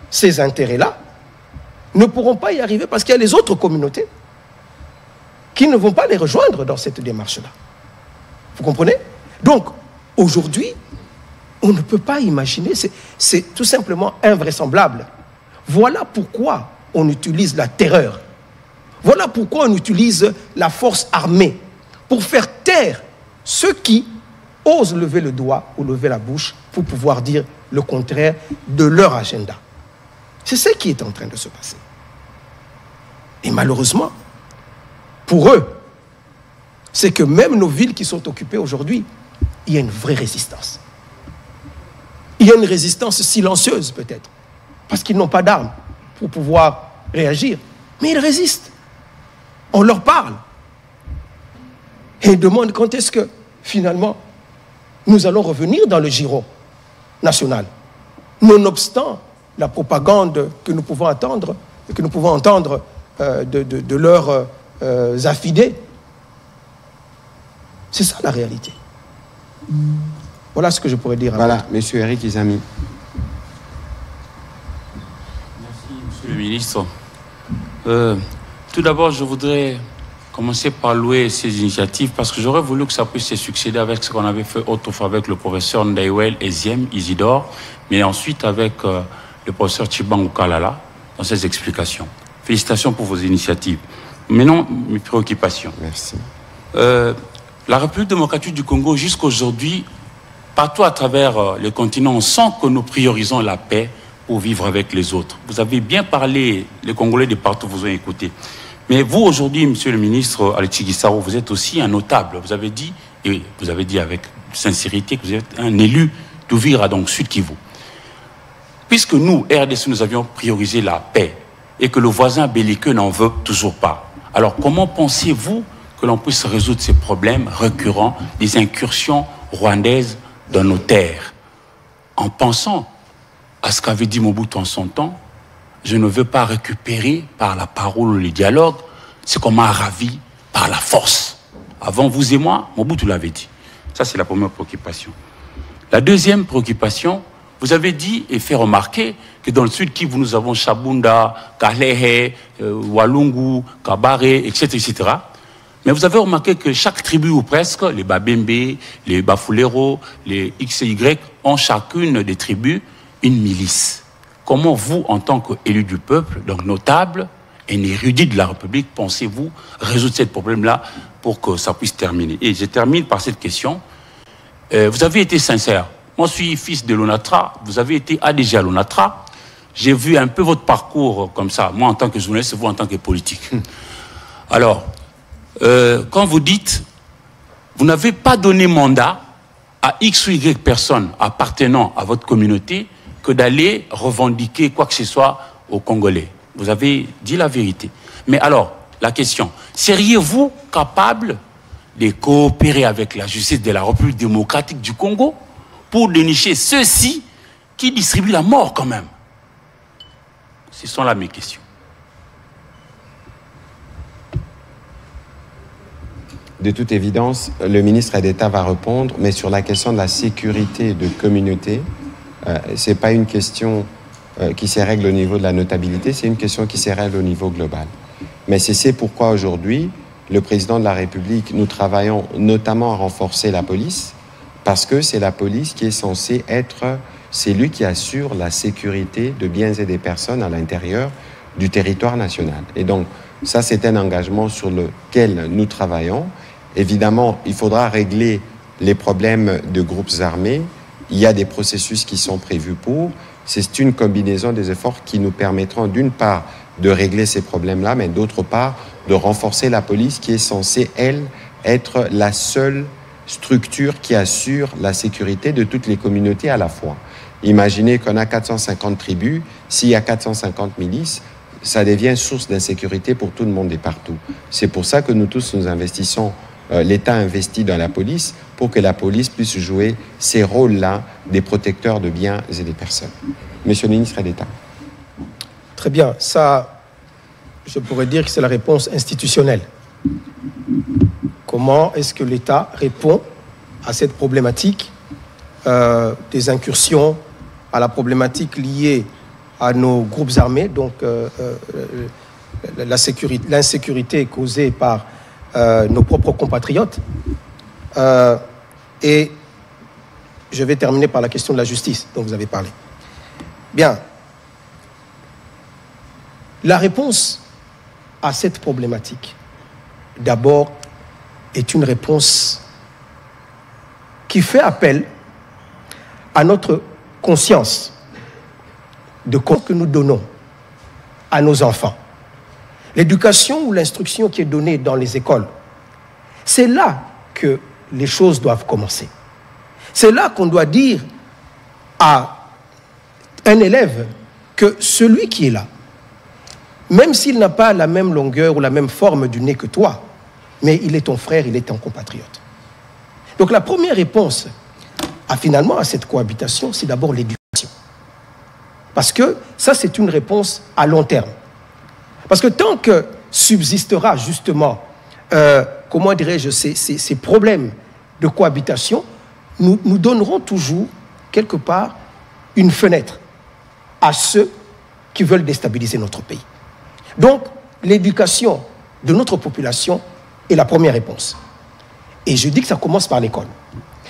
Speaker 2: ces intérêts-là ne pourront pas y arriver parce qu'il y a les autres communautés qui ne vont pas les rejoindre dans cette démarche-là. Vous comprenez? Donc, aujourd'hui, on ne peut pas imaginer, c'est tout simplement invraisemblable. Voilà pourquoi on utilise la terreur. Voilà pourquoi on utilise la force armée pour faire taire ceux qui osent lever le doigt ou lever la bouche pour pouvoir dire le contraire de leur agenda. C'est ce qui est en train de se passer. Et malheureusement, pour eux, c'est que même nos villes qui sont occupées aujourd'hui, il y a une vraie résistance. Il y a une résistance silencieuse peut-être, parce qu'ils n'ont pas d'armes pour pouvoir réagir. Mais ils résistent. On leur parle. Et ils demandent quand est-ce que, finalement, nous allons revenir dans le giron national. Nonobstant la propagande que nous pouvons entendre, de leurs affidés. C'est ça la réalité. Voilà ce que je pourrais dire.
Speaker 1: Voilà, M. Eric Izami.
Speaker 5: Merci, Monsieur le ministre. Tout d'abord, je voudrais commencer par louer ces initiatives parce que j'aurais voulu que ça puisse se succéder avec ce qu'on avait fait autrefois avec le professeur Ndaiwel Eziem Isidore, mais ensuite avec le professeur Tchibangu Kalala dans ses explications. Félicitations pour vos initiatives. Maintenant, mes préoccupations.
Speaker 1: Merci.
Speaker 5: La République démocratique du Congo, jusqu'aujourd'hui, partout à travers le continent, on sent que nous priorisons la paix pour vivre avec les autres. Vous avez bien parlé, les Congolais de partout vous ont écouté. Mais vous, aujourd'hui, Monsieur le ministre Alechi Gisaro, vous êtes aussi un notable. Vous avez dit, et vous avez dit avec sincérité, que vous êtes un élu d'Uvira, donc Sud Kivu. Puisque nous, RDC, nous avions priorisé la paix et que le voisin belliqueux n'en veut toujours pas, alors comment pensez-vous que l'on puisse résoudre ces problèmes récurrents des incursions rwandaises dans nos terres, en pensant à ce qu'avait dit Mobutu en son temps? Je ne veux pas récupérer par la parole ou le dialogue ce qu'on m'a ravi par la force. Avant vous et moi, Mobutu l'avait dit. Ça, c'est la première préoccupation. La deuxième préoccupation, vous avez dit et fait remarquer que dans le Sud Kivu, nous avons Chabunda, Kalehe, Walungu, Kabare, etc., etc. Mais vous avez remarqué que chaque tribu ou presque, les Babembe, les Bafulero, les XY, ont chacune des tribus une milice. Comment vous, en tant qu'élu du peuple, donc notable et érudit de la République, pensez-vous résoudre ce problème-là pour que ça puisse terminer? Et je termine par cette question. Vous avez été sincère. Moi, je suis fils de l'ONATRA. Vous avez été ADG à l'ONATRA. J'ai vu un peu votre parcours comme ça. Moi, en tant que journaliste, vous, en tant que politique. Alors, quand vous dites, vous n'avez pas donné mandat à X ou Y personnes appartenant à votre communauté que d'aller revendiquer quoi que ce soit aux Congolais. Vous avez dit la vérité. Mais alors, la question, seriez-vous capable de coopérer avec la justice de la République démocratique du Congo pour dénicher ceux-ci qui distribuent la mort quand même? Ce sont là mes questions.
Speaker 1: De toute évidence, le ministre d'État va répondre, mais sur la question de la sécurité de communauté, ce n'est pas une question qui se règle au niveau de la notabilité, c'est une question qui se règle au niveau global. Mais c'est pourquoi aujourd'hui, le président de la République, nous travaillons notamment à renforcer la police, parce que c'est la police qui est censée être, c'est lui qui assure la sécurité de biens et des personnes à l'intérieur du territoire national. Et donc, ça, c'est un engagement sur lequel nous travaillons. Évidemment, il faudra régler les problèmes de groupes armés. Il y a des processus qui sont prévus pour. C'est une combinaison des efforts qui nous permettront d'une part de régler ces problèmes-là, mais d'autre part de renforcer la police qui est censée, elle, être la seule structure qui assure la sécurité de toutes les communautés à la fois. Imaginez qu'on a 450 tribus, s'il y a 450 milices, ça devient source d'insécurité pour tout le monde et partout. C'est pour ça que nous tous, nous investissons, l'État investit dans la police pour que la police puisse jouer ces rôles-là des protecteurs de biens et des personnes. Monsieur le ministre d'État.
Speaker 2: Très bien. Ça, je pourrais dire que c'est la réponse institutionnelle. Comment est-ce que l'État répond à cette problématique des incursions, à la problématique liée à nos groupes armés, donc l'insécurité causée par nos propres compatriotes. Et je vais terminer par la question de la justice dont vous avez parlé. Bien. La réponse à cette problématique, d'abord, est une réponse qui fait appel à notre conscience de quoi que nous donnons à nos enfants. L'éducation ou l'instruction qui est donnée dans les écoles, c'est là que les choses doivent commencer. C'est là qu'on doit dire à un élève que celui qui est là, même s'il n'a pas la même longueur ou la même forme du nez que toi, mais il est ton frère, il est ton compatriote. Donc la première réponse finalement à cette cohabitation, c'est d'abord l'éducation. Parce que ça, c'est une réponse à long terme. Parce que tant que subsistera justement, comment dirais-je, ces problèmes de cohabitation, nous donnerons toujours, quelque part, une fenêtre à ceux qui veulent déstabiliser notre pays. Donc, l'éducation de notre population est la première réponse. Et je dis que ça commence par l'école.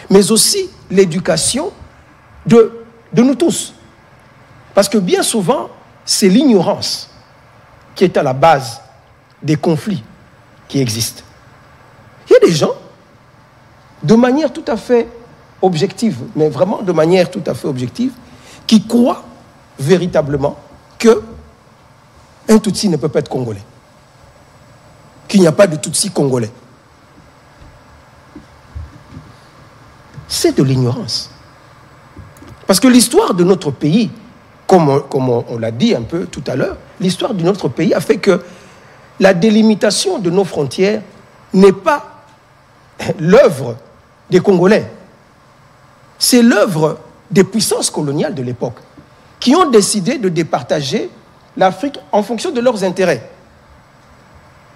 Speaker 2: Mais aussi l'éducation de nous tous. Parce que bien souvent, c'est l'ignorance qui est à la base des conflits qui existent. Il y a des gens, de manière tout à fait objective, mais vraiment de manière tout à fait objective, qui croient véritablement que un Tutsi ne peut pas être congolais. Qu'il n'y a pas de Tutsi congolais. C'est de l'ignorance. Parce que l'histoire de notre pays, comme on l'a dit un peu tout à l'heure, l'histoire de notre pays a fait que la délimitation de nos frontières n'est pas l'œuvre des Congolais. C'est l'œuvre des puissances coloniales de l'époque qui ont décidé de départager l'Afrique en fonction de leurs intérêts.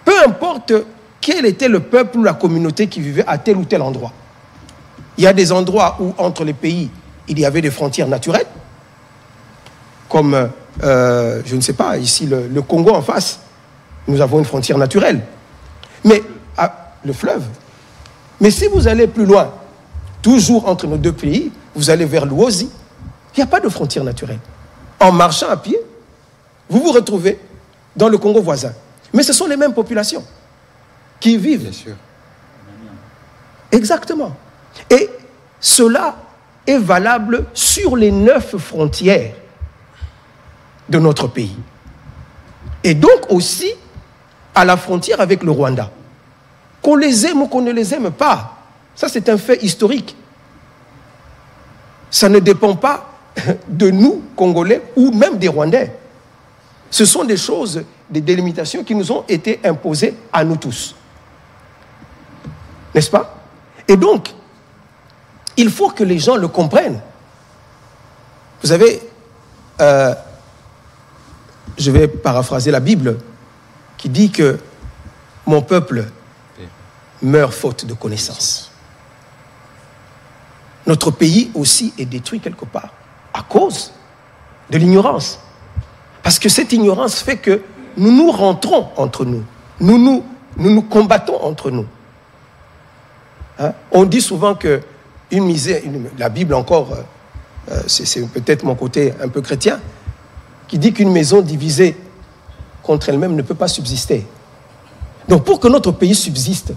Speaker 2: Peu importe quel était le peuple ou la communauté qui vivait à tel ou tel endroit. Il y a des endroits où, entre les pays, il y avait des frontières naturelles, comme, je ne sais pas, ici, le Congo en face, nous avons une frontière naturelle. Mais, le fleuve. Mais si vous allez plus loin, toujours entre nos deux pays, vous allez vers l'Ouosi, il n'y a pas de frontière naturelle. En marchant à pied, vous vous retrouvez dans le Congo voisin. Mais ce sont les mêmes populations qui vivent.
Speaker 1: Bien sûr.
Speaker 2: Exactement. Et cela est valable sur les 9 frontières de notre pays. Et donc aussi à la frontière avec le Rwanda. Qu'on les aime ou qu'on ne les aime pas, ça c'est un fait historique. Ça ne dépend pas de nous, Congolais, ou même des Rwandais. Ce sont des choses, des délimitations qui nous ont été imposées à nous tous. N'est-ce pas? Et donc, il faut que les gens le comprennent. Vous savez, je vais paraphraser la Bible qui dit que mon peuple meurt faute de connaissance. Notre pays aussi est détruit quelque part à cause de l'ignorance. Parce que cette ignorance fait que nous nous rentrons entre nous. Nous nous combattons entre nous. Hein? On dit souvent que la Bible encore, c'est peut-être mon côté un peu chrétien, qui dit qu'une maison divisée contre elle-même ne peut pas subsister. Donc pour que notre pays subsiste,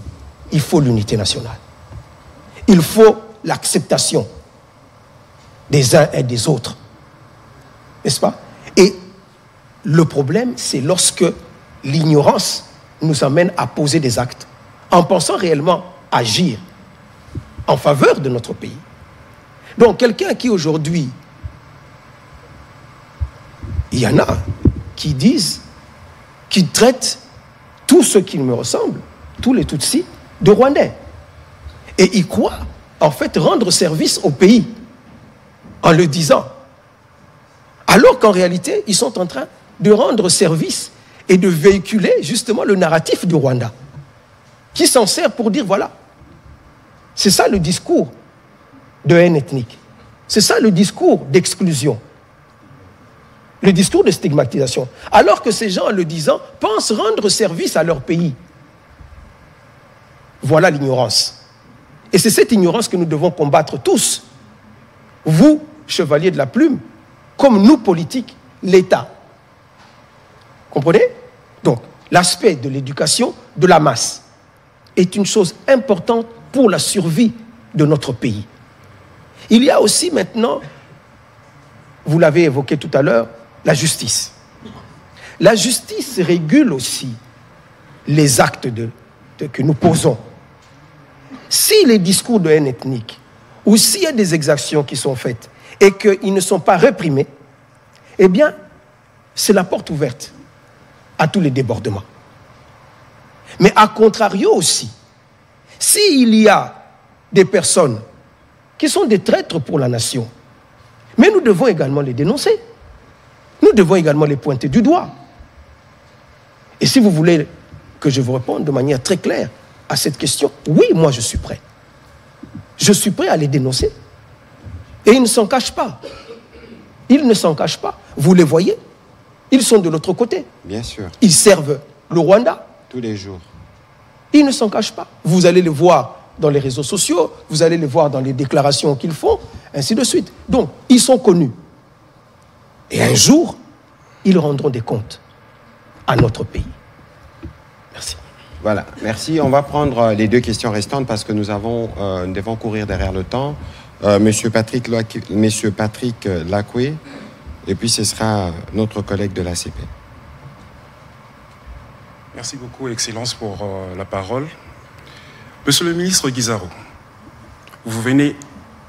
Speaker 2: il faut l'unité nationale. Il faut l'acceptation des uns et des autres. N'est-ce pas? Et le problème, c'est lorsque l'ignorance nous amène à poser des actes en pensant réellement agir en faveur de notre pays. Donc quelqu'un qui aujourd'hui, il y en a qui disent qui traitent tous ceux qui me ressemblent, tous les Tutsis, de Rwandais. Et ils croient, en fait, rendre service au pays en le disant. Alors qu'en réalité, ils sont en train de rendre service et de véhiculer justement le narratif du Rwanda, qui s'en sert pour dire, voilà, c'est ça le discours de haine ethnique. C'est ça le discours d'exclusion. Le discours de stigmatisation. Alors que ces gens, en le disant, pensent rendre service à leur pays. Voilà l'ignorance. Et c'est cette ignorance que nous devons combattre tous. Vous, chevaliers de la plume, comme nous, politiques, l'État. Comprenez? Donc, l'aspect de l'éducation de la masse est une chose importante pour la survie de notre pays. Il y a aussi maintenant, vous l'avez évoqué tout à l'heure, la justice. La justice régule aussi les actes que nous posons. Si les discours de haine ethnique, ou s'il y a des exactions qui sont faites et qu'ils ne sont pas réprimés, eh bien, c'est la porte ouverte à tous les débordements. Mais à contrario aussi, s'il y a des personnes qui sont des traîtres pour la nation, mais nous devons également les dénoncer. Nous devons également les pointer du doigt. Et si vous voulez que je vous réponde de manière très claire à cette question, oui, moi je suis prêt. Je suis prêt à les dénoncer. Et ils ne s'en cachent pas. Ils ne s'en cachent pas. Vous les voyez, ils sont de l'autre côté.
Speaker 1: Bien sûr.
Speaker 2: Ils servent le Rwanda.
Speaker 1: Tous les jours.
Speaker 2: Ils ne s'en cachent pas. Vous allez les voir dans les réseaux sociaux, vous allez les voir dans les déclarations qu'ils font, ainsi de suite. Donc, ils sont connus. Et un jour, ils rendront des comptes à notre pays. Merci.
Speaker 1: Voilà, merci. On va prendre les deux questions restantes parce que nous devons courir derrière le temps. Monsieur Patrick Lacoué, et puis ce sera notre collègue de l'ACP.
Speaker 6: Merci beaucoup, Excellence, pour la parole. Monsieur le ministre Guizaro, vous venez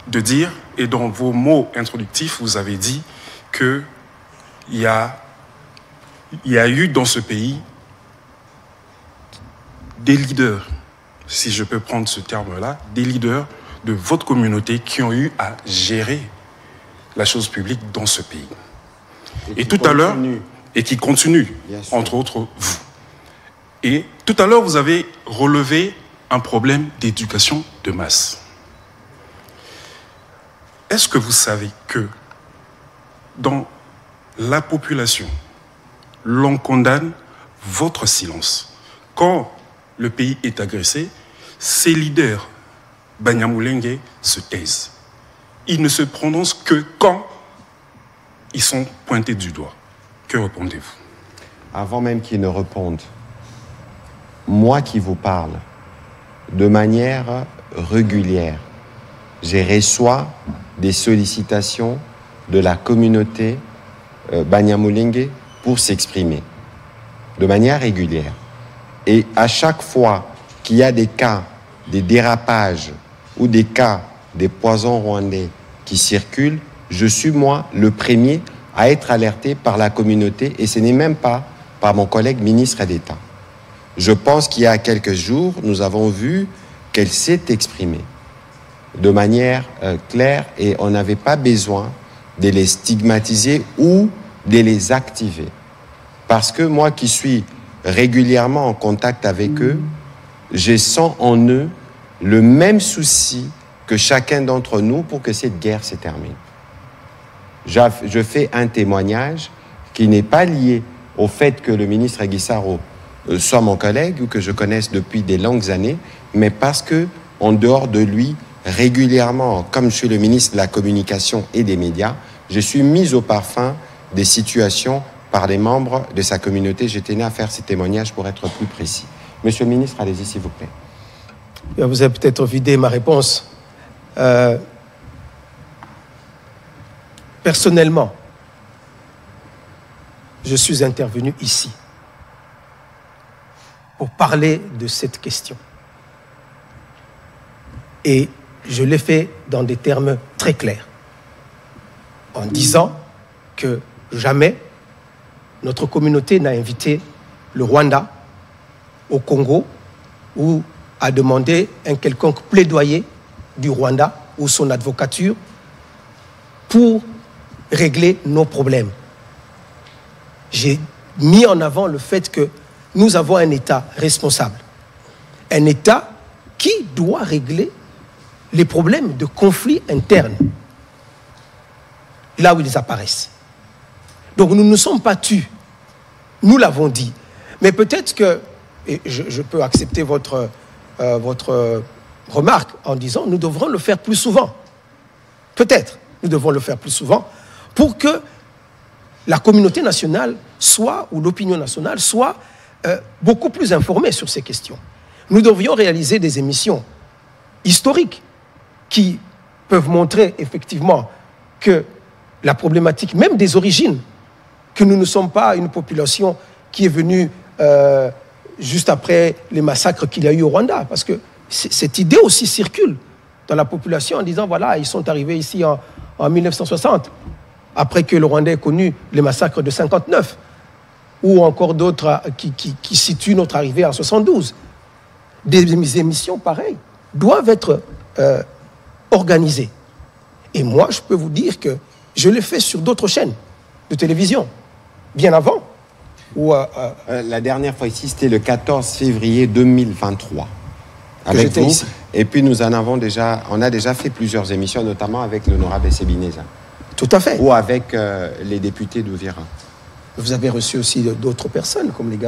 Speaker 6: de dire, et dans vos mots introductifs, vous avez dit qu'il y a eu dans ce pays des leaders, si je peux prendre ce terme-là, des leaders de votre communauté qui ont eu à gérer la chose publique dans ce pays. Et tout à l'heure, et qui continuent, entre autres vous. Et tout à l'heure, vous avez relevé un problème d'éducation de masse. Est-ce que vous savez que dans la population, l'on condamne votre silence? Quand le pays est agressé, ses leaders, Banyamulenge, se taisent. Ils ne se prononcent que quand ils sont pointés du doigt. Que répondez-vous?
Speaker 1: Avant même qu'ils ne répondent, moi qui vous parle, de manière régulière, j'ai reçu des sollicitations de la communauté Banyamulenge pour s'exprimer de manière régulière. Et à chaque fois qu'il y a des cas, des dérapages ou des cas des poisons rwandais qui circulent, je suis moi le premier à être alerté par la communauté et ce n'est même pas par mon collègue ministre d'État. Je pense qu'il y a quelques jours, nous avons vu qu'elle s'est exprimée de manière claire et on n'avait pas besoin de les stigmatiser ou de les activer. Parce que moi qui suis régulièrement en contact avec eux, je sens en eux le même souci que chacun d'entre nous pour que cette guerre se termine. Je fais un témoignage qui n'est pas lié au fait que le ministre Guissaro soit mon collègue ou que je connaisse depuis des longues années, mais parce que, en dehors de lui, régulièrement, comme je suis le ministre de la Communication et des Médias, je suis mis au parfum des situations par les membres de sa communauté. Je tenais à faire ces témoignages pour être plus précis. Monsieur le ministre, allez-y, s'il vous plaît.
Speaker 2: Vous avez peut-être vidé ma réponse. Personnellement, je suis intervenu ici pour parler de cette question. Et je l'ai fait dans des termes très clairs, en disant que jamais notre communauté n'a invité le Rwanda, au Congo, ou à demander un quelconque plaidoyer du Rwanda ou son advocature pour régler nos problèmes. J'ai mis en avant le fait que nous avons un État responsable, un État qui doit régler les problèmes de conflits internes, là où ils apparaissent. Donc nous ne sommes pas tus, nous l'avons dit. Mais peut-être que, et je peux accepter votre remarque en disant nous devrons le faire plus souvent. Peut-être, nous devons le faire plus souvent pour que la communauté nationale soit, ou l'opinion nationale soit beaucoup plus informée sur ces questions. Nous devrions réaliser des émissions historiques qui peuvent montrer effectivement que la problématique, même des origines, que nous ne sommes pas une population qui est venue juste après les massacres qu'il y a eu au Rwanda, parce que cette idée aussi circule dans la population en disant voilà, ils sont arrivés ici en 1960, après que le Rwanda ait connu les massacres de 59, ou encore d'autres qui situent notre arrivée en 72. Des émissions pareilles doivent être organisées. Et moi, je peux vous dire que je l'ai fait sur d'autres chaînes de télévision, bien avant.
Speaker 1: La dernière fois ici, c'était le 14 février 2023. Avec vous. Ici. Et puis on a déjà fait plusieurs émissions, notamment avec l'honorable Essebineza.
Speaker 2: Tout à fait.
Speaker 1: Ou avec les députés d'Ouvira.
Speaker 2: Vous avez reçu aussi d'autres personnes, comme M.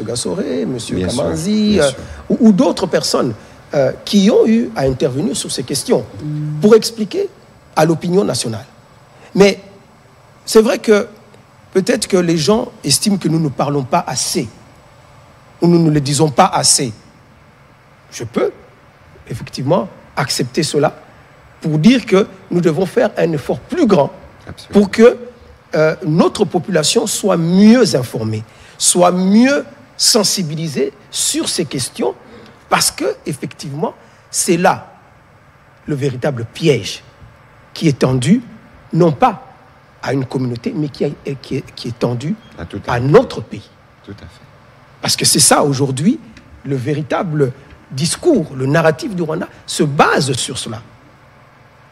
Speaker 2: Gassoré, M. Kamanzi, ou d'autres personnes qui ont eu à intervenir sur ces questions pour expliquer à l'opinion nationale. Mais c'est vrai que peut-être que les gens estiment que nous ne parlons pas assez, ou nous ne le disons pas assez. Je peux effectivement accepter cela pour dire que nous devons faire un effort plus grand pour que notre population soit mieux informée, soit mieux sensibilisée sur ces questions, parce que effectivement, c'est là le véritable piège qui est tendu, non pas à une communauté, mais qui est tendu à notre pays.
Speaker 1: Tout à fait.
Speaker 2: Parce que c'est ça aujourd'hui, le véritable discours, le narratif du Rwanda se base sur cela.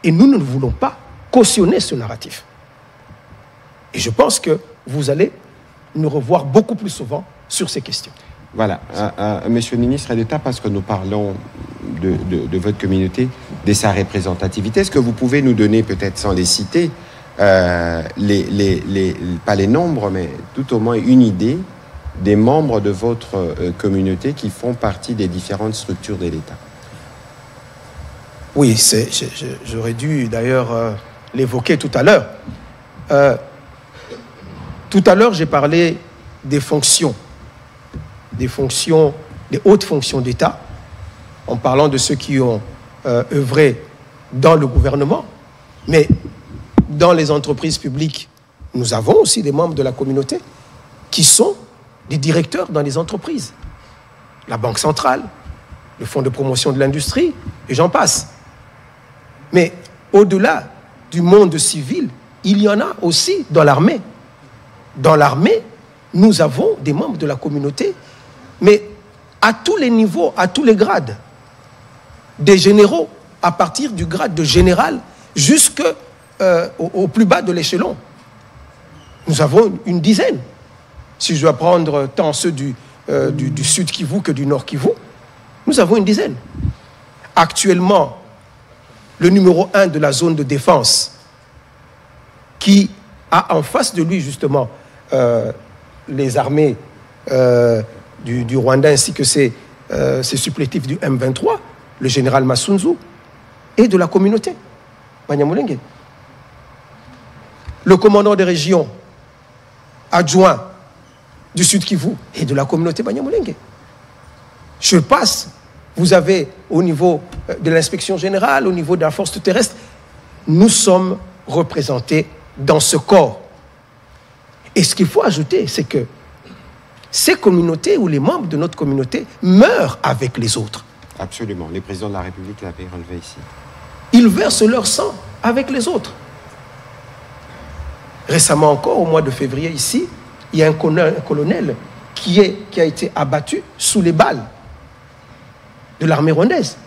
Speaker 2: Et nous ne voulons pas cautionner ce narratif. Et je pense que vous allez nous revoir beaucoup plus souvent sur ces questions.
Speaker 1: Voilà. Monsieur le ministre d'État, parce que nous parlons de votre communauté, de sa représentativité, est-ce que vous pouvez nous donner, peut-être sans les citer, pas les nombres, mais tout au moins une idée des membres de votre communauté qui font partie des différentes structures de l'État?
Speaker 2: Oui, j'aurais dû d'ailleurs l'évoquer tout à l'heure. Tout à l'heure, j'ai parlé des fonctions, des hautes fonctions d'État, en parlant de ceux qui ont œuvré dans le gouvernement, mais dans les entreprises publiques, nous avons aussi des membres de la communauté qui sont des directeurs dans les entreprises. La Banque centrale, le Fonds de promotion de l'industrie, et j'en passe. Mais au-delà du monde civil, il y en a aussi dans l'armée. Dans l'armée, nous avons des membres de la communauté, mais à tous les niveaux, à tous les grades. Des généraux, à partir du grade de général jusqu'au plus bas de l'échelon. Nous avons une dizaine. Si je dois prendre tant ceux du Sud Kivu que du Nord Kivu, nous avons une dizaine. Actuellement, le numéro 1 de la zone de défense, qui a en face de lui justement les armées du Rwanda ainsi que ses supplétifs du M23, le général Masunzu, et de la communauté, Banyamulenge. Le commandant des régions adjoint du Sud Kivu et de la communauté Banyamulenge. Je passe, vous avez au niveau de l'inspection générale, au niveau de la force terrestre, nous sommes représentés dans ce corps. Et ce qu'il faut ajouter, c'est que ces communautés ou les membres de notre communauté meurent avec les autres.
Speaker 1: Absolument. Les présidents de la République l'avaient relevé ici.
Speaker 2: Ils versent leur sang avec les autres. Récemment encore, au mois de février ici, il y a un colonel qui a été abattu sous les balles de l'armée rwandaise.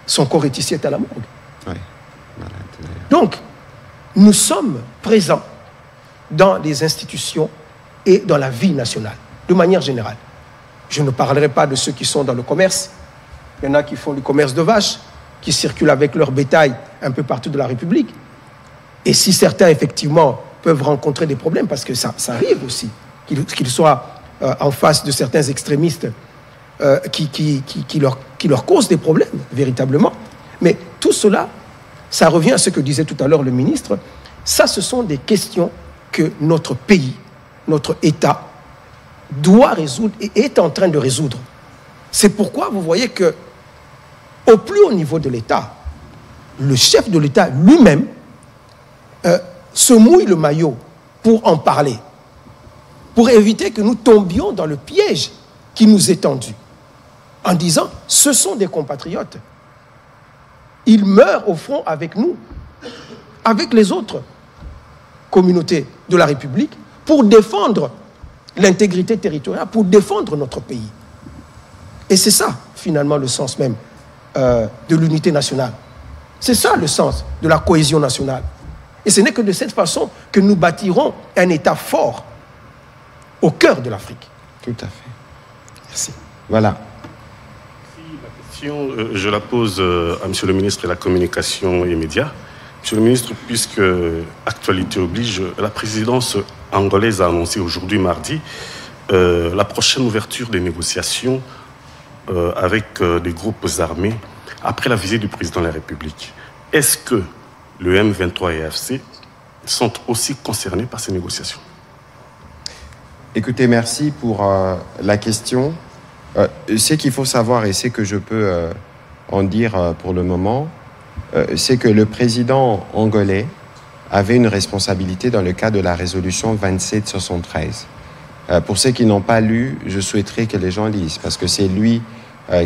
Speaker 2: Son corps est ici, est à la morgue.
Speaker 1: Oui.
Speaker 2: Donc, nous sommes présents dans les institutions et dans la vie nationale, de manière générale. Je ne parlerai pas de ceux qui sont dans le commerce. Il y en a qui font du commerce de vaches, qui circulent avec leur bétail un peu partout de la République. Et si certains, effectivement, peuvent rencontrer des problèmes, parce que ça arrive aussi, qu'ils soient en face de certains extrémistes qui leur causent des problèmes, véritablement. Mais tout cela, ça revient à ce que disait tout à l'heure le ministre. Ça, ce sont des questions que notre pays, notre État, doit résoudre et est en train de résoudre. C'est pourquoi vous voyez que, au plus haut niveau de l'État, le chef de l'État lui-même se mouille le maillot pour en parler, pour éviter que nous tombions dans le piège qui nous est tendu, en disant « ce sont des compatriotes, ils meurent au front avec nous, avec les autres communautés de la République, pour défendre l'intégrité territoriale, pour défendre notre pays. » Et c'est ça, finalement, le sens même de l'unité nationale. C'est ça le sens de la cohésion nationale. Et ce n'est que de cette façon que nous bâtirons un État fort au cœur de l'Afrique.
Speaker 1: Tout à fait.
Speaker 2: Merci.
Speaker 1: Voilà.
Speaker 7: La question, je la pose à M. le ministre de la Communication et Médias. Monsieur le ministre, puisque actualité oblige, la présidence angolaise a annoncé aujourd'hui, mardi, la prochaine ouverture des négociations avec des groupes armés après la visite du président de la République. Est-ce que le M23 et AFC sont aussi concernés par ces négociations?
Speaker 1: Écoutez, merci pour la question. Ce qu'il faut savoir, et c'est que je peux en dire pour le moment, c'est que le président angolais avait une responsabilité dans le cadre de la résolution 2773. Pour ceux qui n'ont pas lu, je souhaiterais que les gens lisent, parce que c'est lui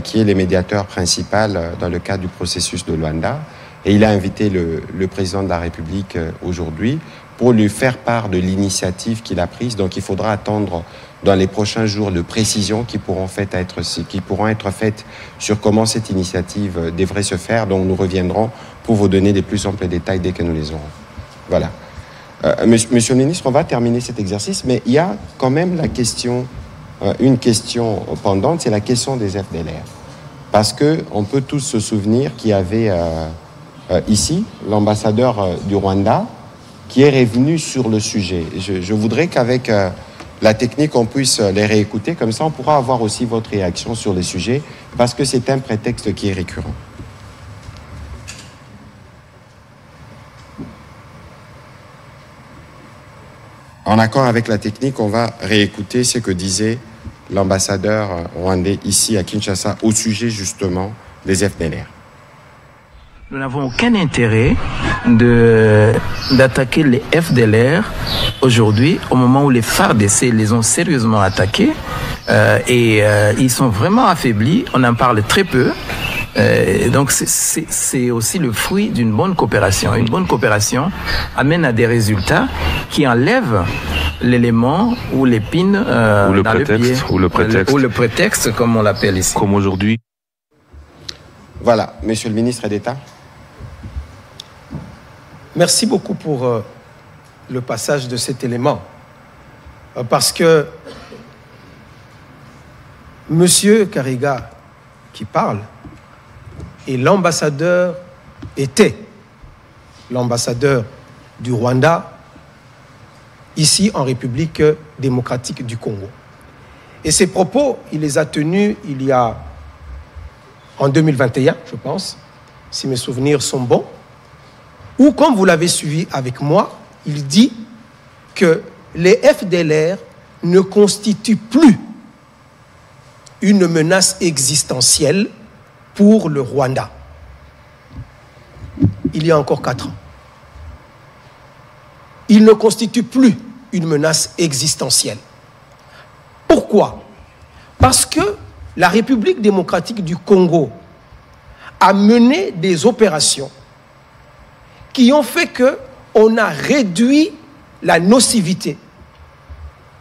Speaker 1: qui est le médiateur principal dans le cadre du processus de Luanda. Et il a invité le président de la République aujourd'hui pour lui faire part de l'initiative qu'il a prise. Donc il faudra attendre dans les prochains jours de précisions qui pourront être faites sur comment cette initiative devrait se faire. Donc nous reviendrons pour vous donner des plus amples détails dès que nous les aurons. Voilà. Monsieur le ministre, on va terminer cet exercice, mais il y a quand même la question, une question pendante, c'est la question des FDLR. Parce qu'on peut tous se souvenir qu'il y avait ici l'ambassadeur du Rwanda qui est revenu sur le sujet. Je voudrais qu'avec la technique, on puisse les réécouter, comme ça on pourra avoir aussi votre réaction sur le sujet, parce que c'est un prétexte qui est récurrent. En accord avec la technique, on va réécouter ce que disait l'ambassadeur rwandais ici à Kinshasa au sujet justement des FDLR.
Speaker 8: Nous n'avons aucun intérêt d'attaquer les FDLR aujourd'hui, au moment où les FARDC les ont sérieusement attaqués et ils sont vraiment affaiblis. On en parle très peu. Donc c'est aussi le fruit d'une bonne coopération. Une bonne coopération amène à des résultats qui enlèvent l'élément ou l'épine dans le pied.
Speaker 7: Ou le prétexte,
Speaker 8: comme on l'appelle ici.
Speaker 7: Comme aujourd'hui.
Speaker 1: Voilà, Monsieur le ministre d'État.
Speaker 2: Merci beaucoup pour le passage de cet élément. Parce que Monsieur Kariga qui parle et était l'ambassadeur du Rwanda ici en République démocratique du Congo. Et ces propos, il les a tenus en 2021, je pense, si mes souvenirs sont bons, où, comme vous l'avez suivi avec moi, il dit que les FDLR ne constituent plus une menace existentielle pour le Rwanda. Il y a encore 4 ans. Il ne constitue plus une menace existentielle. Pourquoi? Parce que la République démocratique du Congo a mené des opérations qui ont fait qu'on a réduit la nocivité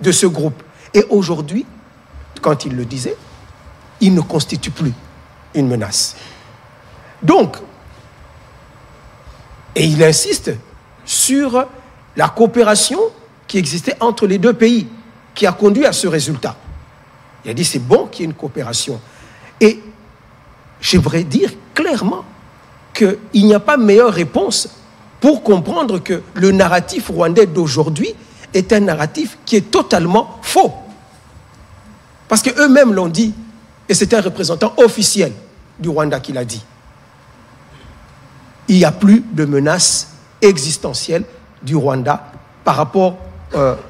Speaker 2: de ce groupe. Et aujourd'hui, quand il le disait, il ne constitue plus une menace. Donc, et il insiste sur la coopération qui existait entre les deux pays, qui a conduit à ce résultat. Il a dit c'est bon qu'il y ait une coopération. Et j'aimerais dire clairement qu'il n'y a pas meilleure réponse pour comprendre que le narratif rwandais d'aujourd'hui est un narratif qui est totalement faux. Parce qu'eux-mêmes l'ont dit, et c'est un représentant officiel du Rwanda qui l'a dit. Il n'y a plus de menace existentielle du Rwanda par rapport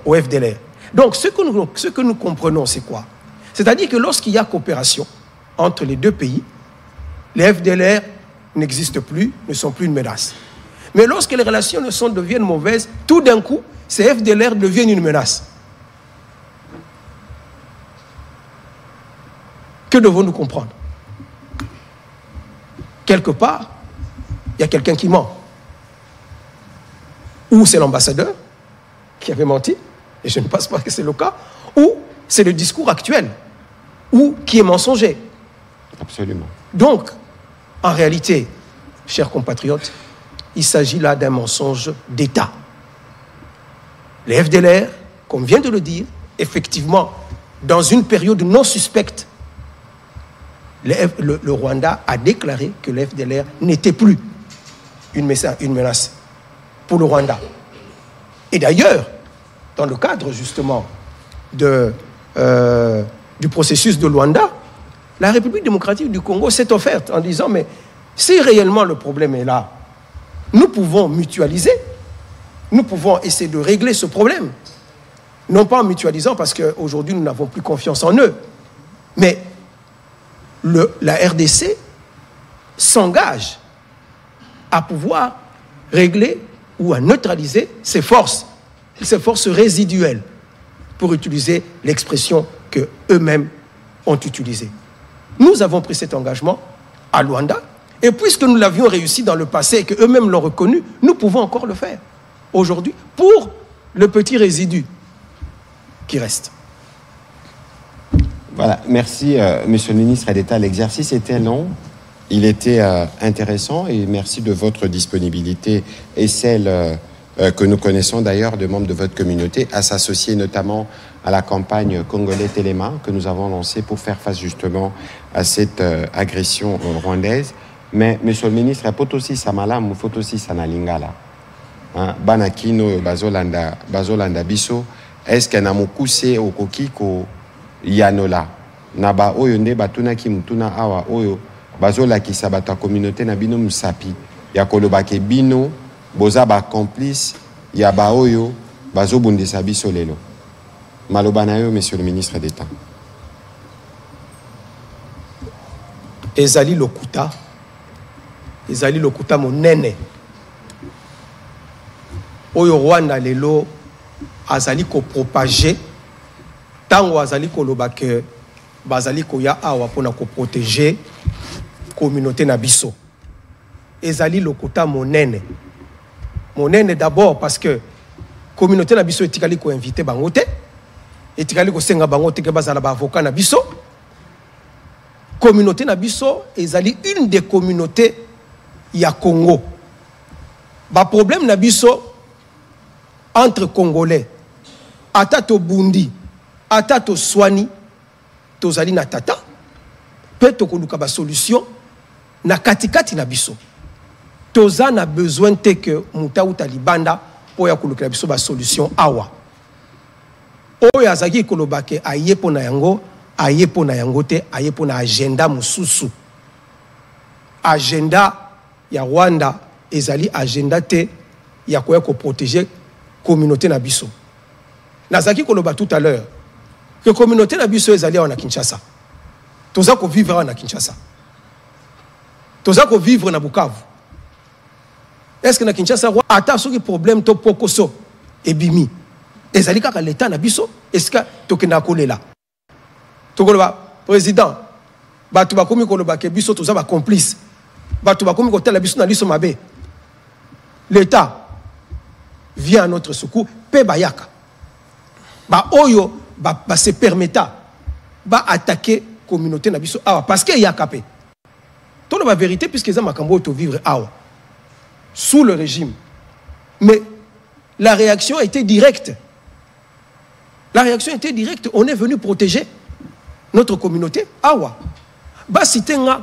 Speaker 2: au FDLR. Donc, ce que nous comprenons, c'est quoi? C'est-à-dire que lorsqu'il y a coopération entre les deux pays, les FDLR n'existent plus, ne sont plus une menace. Mais lorsque les relations deviennent mauvaises, tout d'un coup, ces FDLR deviennent une menace. Que devons-nous comprendre? Quelque part, il y a quelqu'un qui ment. Ou c'est l'ambassadeur qui avait menti, et je ne pense pas que c'est le cas, ou c'est le discours actuel, ou qui est mensonger.
Speaker 1: Absolument.
Speaker 2: Donc, en réalité, chers compatriotes, il s'agit là d'un mensonge d'État. Les FDLR, comme vient de le dire, effectivement, dans une période non suspecte, le Rwanda a déclaré que les FDLR n'était plus une menace pour le Rwanda. Et d'ailleurs, dans le cadre justement du processus de Luanda, la République démocratique du Congo s'est offerte en disant, mais si réellement le problème est là, nous pouvons mutualiser, nous pouvons essayer de régler ce problème. Non pas en mutualisant parce qu'aujourd'hui nous n'avons plus confiance en eux, mais la RDC s'engage à pouvoir régler ou à neutraliser ces forces résiduelles, pour utiliser l'expression qu'eux-mêmes ont utilisée. Nous avons pris cet engagement à Luanda, et puisque nous l'avions réussi dans le passé et qu'eux-mêmes l'ont reconnu, nous pouvons encore le faire aujourd'hui pour le petit résidu qui reste.
Speaker 1: Voilà, merci Monsieur le ministre d'État. L'exercice était long, il était intéressant, et merci de votre disponibilité et celle que nous connaissons d'ailleurs de membres de votre communauté à s'associer notamment à la campagne congolais Téléma que nous avons lancée pour faire face justement à cette agression rwandaise. Mais Monsieur le ministre, il faut aussi Samala, il faut aussi Sanalingala. Banakino, Bazolanda Biso, est-ce qu'il y a un mokuse au kokiko yanola? Naba oyo nde batunaki mutuna awa oyo bazola ki sabata communauté na bino musapi ya kolobake bino boza ba complice ya ba oyo bazobundisa biso lelo. Maloba na yo, Monsieur le ministre d'État.
Speaker 2: Ezali lokuta monene oyo Rwanda lelo azali ko propager tango azali ko lobake bazali ko ya awa pona ko protéger communauté na biso. Ezali lokuta monene d'abord parce que communauté na biso etikali ko inviter bango te, etikali ko senga bango te ke bazala ba avocat na biso. Communauté na biso ezali une des communautés ya Congo. Ba problème na biso entre Congolais, atato bundi, atato swani, tozali na tata, pe tokoluka ba solution na katikati na biso. Toza na besoin te que muta uta libanda po ya koluka biso ba solution awa. Oyo azaki kolobake ayepo na yango, ayepo na yango te, ayepo na agenda mususu. Agenda ya Rwanda ezali agenda te ya koya ko protéger communauté na biso. Nazaki koloba tout à l'heure que communauté na biso ezali na Kinshasa. Toza ko vivre na Kinshasa. Toza ko vivre na Bukavu. Est-ce que na Kinshasa ata soki problème to pokoso ebimi ezali kaka l'état na biso? Est-ce que tokenda kolela? Tokoloba président batu bakomi koloba ke biso toza ba complice. Batu bakomi kotela biso na liso mabe. L'État vient à notre secours, pe bayaka. Ba oyo se permettra d'attaquer la communauté parce qu'il y a capé. Tout la vérité, puisque ça m'a vivre sous le régime. Mais la réaction a été directe. La réaction était directe. On est venu protéger notre communauté. Awa. Si tu as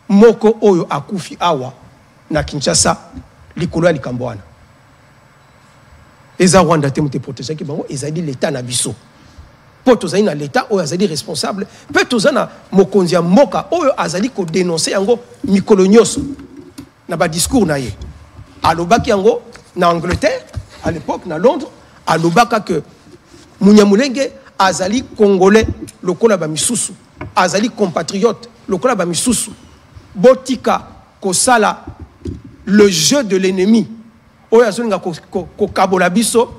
Speaker 2: moko oyo akufi awa na Kinshasa, likolo ya likamboana. Eza Rwanda te mute protéger ki bango, ezali l'état na biso. Po tozali na l'état oyo azali responsable, pe tozali na mokonzi ya mboka oyo azali ko dénoncer yango mikolo nyonso na ba discours na ye. Alobaki yango na Angleterre à l'époque na Londres, alobaka que Munyamulenge azali congolais lokola ba misusu, azali compatriote lokola ba misusu. Botika kosala le jeu de l'ennemi. Oyo azolinga ko kabola biso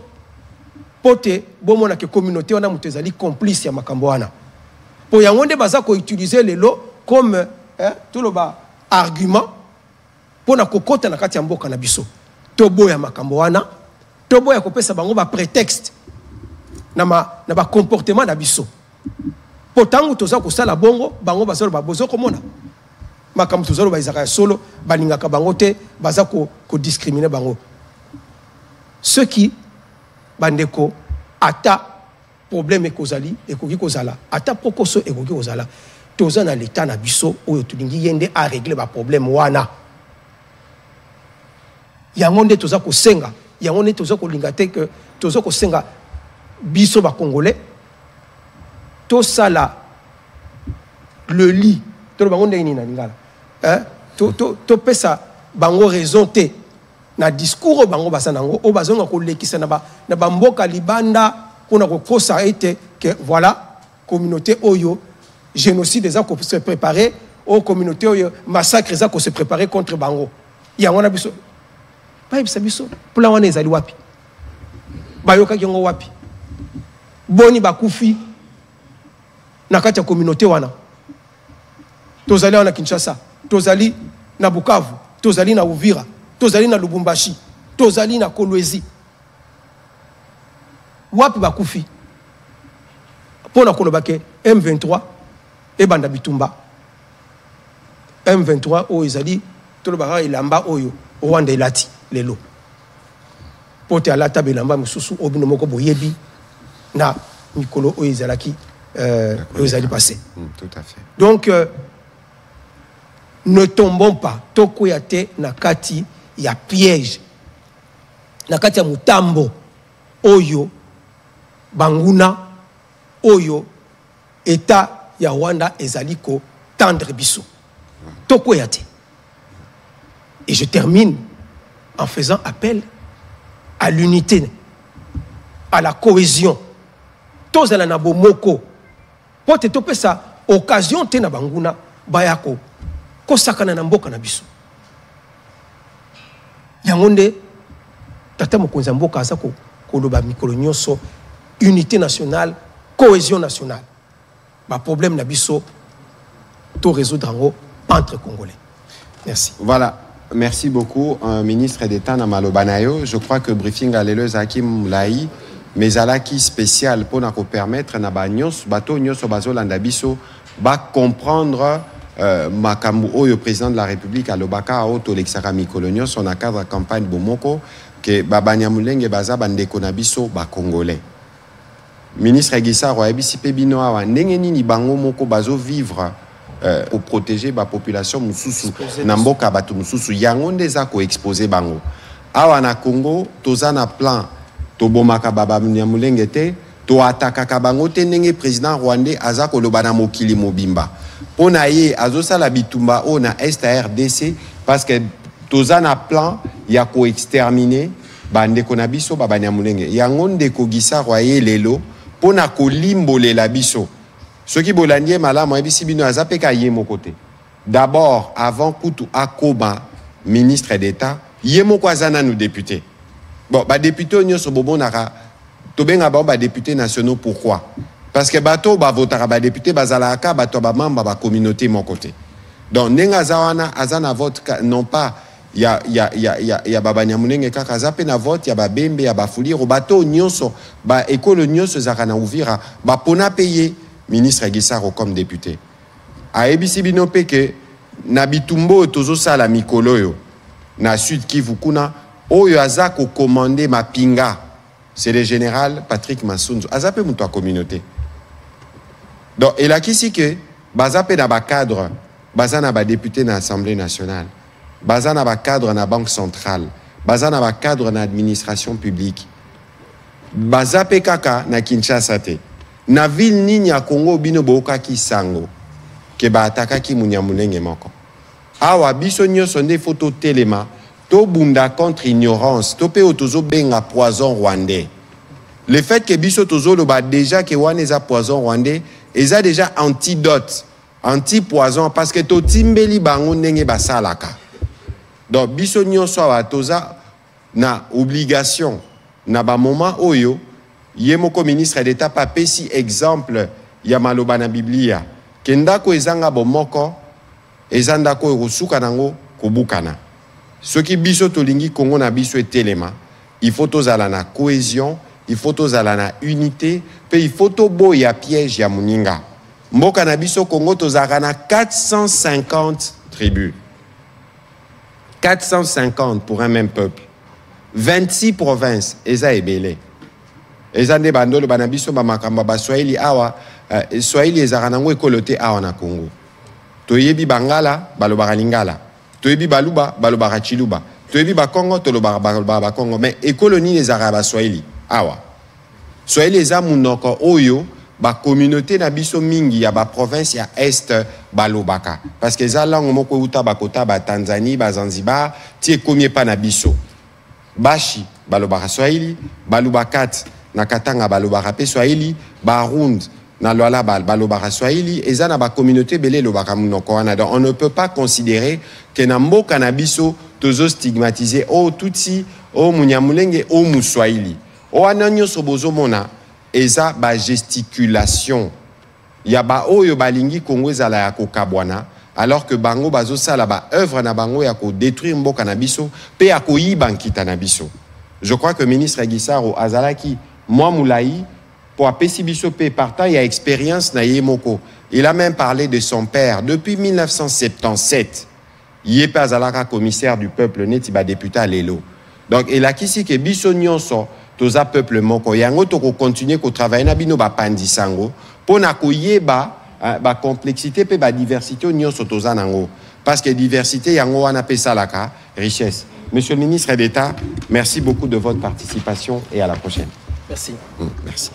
Speaker 2: pote bomona ke communauté wana mutezali complice ya makambo wana. Po yango nde baza ko utiliser lelo comme tout le ba argument pour na kokota na kati ya mboka na biso. Tobo ya makambo wana, tobo ya kopesa bango ba prétexte na ba comportement na biso. Potangu toza kosala bongo bango basolo ba bozo komona. Makambo tozalo ba izaka solo balingaka bango te baza ko discriminer bango. Ceux qui bandeko ata problème ekozali ekoki kozala ata pokoso ekoki kozala toza na l'état na biso oyo tulingi yende a régler ba problème wana. Yango nde toza ko senga, yango nde toza ko linga te que toza ko senga biso ba congolais to sala le lit to bango nde ni na lingala to pesa bango raison te na discours bango basanango o bazonga ko lekisa na ba mboka libanda pona ko kosa ete que voilà communauté oyo génocide za ko se préparer o communauté oyo massacre za ko se préparer contre bango yango na biso ba biso pula wana ezali wapi bayoka yango wapi boni bakufi na kati ya communauté wana tozali wana Kinshasa, tozali na Bukavu, tozali na Uvira, tozali na Lubumbashi, tozali na Kolwezi. Wapi bakufi pona kolobake M23 e banda bitumba. M23 o ezali tolobaka ilamba oyo Rwanda elati lelo. Pote alata bilamba mususu obino moko boyebi na mikolo o ezalaki ezali passé.
Speaker 1: Tout à fait.
Speaker 2: Donc ne tombons pas. Toko yate nakati ya piège. Nakati ya mutambo. Oyo. Banguna. Oyo. État ya Rwanda ezaliko tendre biso. Toko yate. Et je termine en faisant appel à l'unité, à la cohésion. Tozala na bomoko. Pote tope sa occasion te na banguna bayako. Kosakana na mboka na biso. Yangonde tata mokonzi mboka asa ko loba mikolo nyonso unité nationale, cohésion nationale. Ba problème na biso to résoudre entre Congolais. Merci.
Speaker 1: Voilà. Merci beaucoup, ministre d'État na Malobanayo. Je crois que briefing à l'élève Hakim Laï, mais à la qui spécial pour nous permettre na ba nyos bato nyos bazolanda biso ba comprendre Makambu Oyo, président de la République, à l'Obaka, Auto Lexarami Colonios, son cadre de campagne Bomoko, que Babanyamulenge Baza Bandeko Nabiso, ba Congolais. Ministre Egissa Royabi Pebino Awa, Nengeni Bango Moko Bazo vivre pour protéger la population Mususu, Namboka Batu Mususu, Yangonde Zako exposé Bango. Awa na Congo, Tozana plan, Tobomaka Babanyamulenge te, To Ataka Bango te Nenge président rwandais Azako Lobana Mokili Mobimba. On a eu la bitumba on a est RDC parce que tozana plan ya ko exterminer bande konabiso babanyamulenge yangonde ko gisa royer lelo pona ko limbole la biso ce qui bolandie malamu ebisi bino azapeka yemo côté d'abord avant kutu akoba ministre d'État yemo kwazana nous député bon ba député nyoso bobonaka tobenga ba député nationaux pourquoi. Parce que bato ba votera ba député bazalaka bato ba membre ba communauté mon côté. Donc nenga zawana azana vote non pas ya Babanyamulenge kaka zape na vote ya Babembe ya Bafuliro bato nyonso ba ekolo nyonso zaka na Uvira ba pona payer ministre Gisaro comme député a ebisi bino peke na bitumbo tozo sala mikolo yo na Sud Kivu kuna oyo azako commander mapinga c'est le général Patrick Massunzu azape muto a communauté donc et là kisi que bazape na ba cadre bazana ba député na Assemblée nationale bazana ba cadre na banque centrale bazana ba cadre na administration publique bazape kaka na Kinshasa te na ville nini ya Congo bino boka ki sango ke ba ataka ki Munyamulenge moko awa biso nyonso nde photo telema to bunda contre ignorance to pe otozo benga poison rwandais le fait que biso tozo lo ba déjà que waneza poison rwandais eza déjà antidote anti-poison parce que to timbeli bango ndenge basalaka donc biso nyonso awa toza na obligation na ba moment oyo yemoko ministre d'État pa pesi exemple ya maloba na Biblia kendako ezanga bomoko ezandako erosuka nango kobukana soki biso tolingi Congo na biso etelema il faut tozala na cohésion il faut tozala na unité pe il faut toboya piège ya muninga mboka na biso Congo tozaka na 450 tribus 450 pour un même peuple 26 provinces eza ebele eza nde bandolo bana biso ba makamba ba Swahili awa Swahili ezaka nango ekolote awa na Congo toyebi bangala balobaka lingala toyebi baluba balobaka chiluba toyebi bakongo balobaka bakongo mais écolonie ezaka ba Swahili awa Swahili eza munoko oyo ba communauté na biso mingi ya ba province ya est balobaka parce que eza langue moko uta bakota ba Tanzanie ba Zanzibar tie komie pa na biso bashi balobaka Swahili balubakat na Katanga balobaka pe Swahili Barund na Luala balobaka Swahili eza na ba communauté belé lobaka munoko wana donc on ne peut pas considérer que na mboka na biso tozo stigmatiser o Tutsi o Munyamulenge o Muswahili o ananyo sobozo mona eza ba gesticulation ya ba oyo balingi Congo ezala ya kokabwana alors que bango bazo sala ba œuvre na bango ya ko détruire mboka na biso pe ya ko yiba nkita na biso. Je crois que ministre Gisaro azalaki moi moulaï pour apesi biso pe partant il y a expérience na yemoko. Il a même parlé de son père depuis 1977. Yé azalaka commissaire du peuple neti ba député à Lelo. Donc il a kisi ke biso nyonso toza peuple moko yango to ko continuer ko travailler na bino ba pandisango pona ko yeba ba complexité pe ba diversité nyonso toza nango parce que diversité yango wana pe salaka richesse. Monsieur le ministre d'État, merci beaucoup de votre participation et à la prochaine.
Speaker 2: Merci.
Speaker 1: Merci.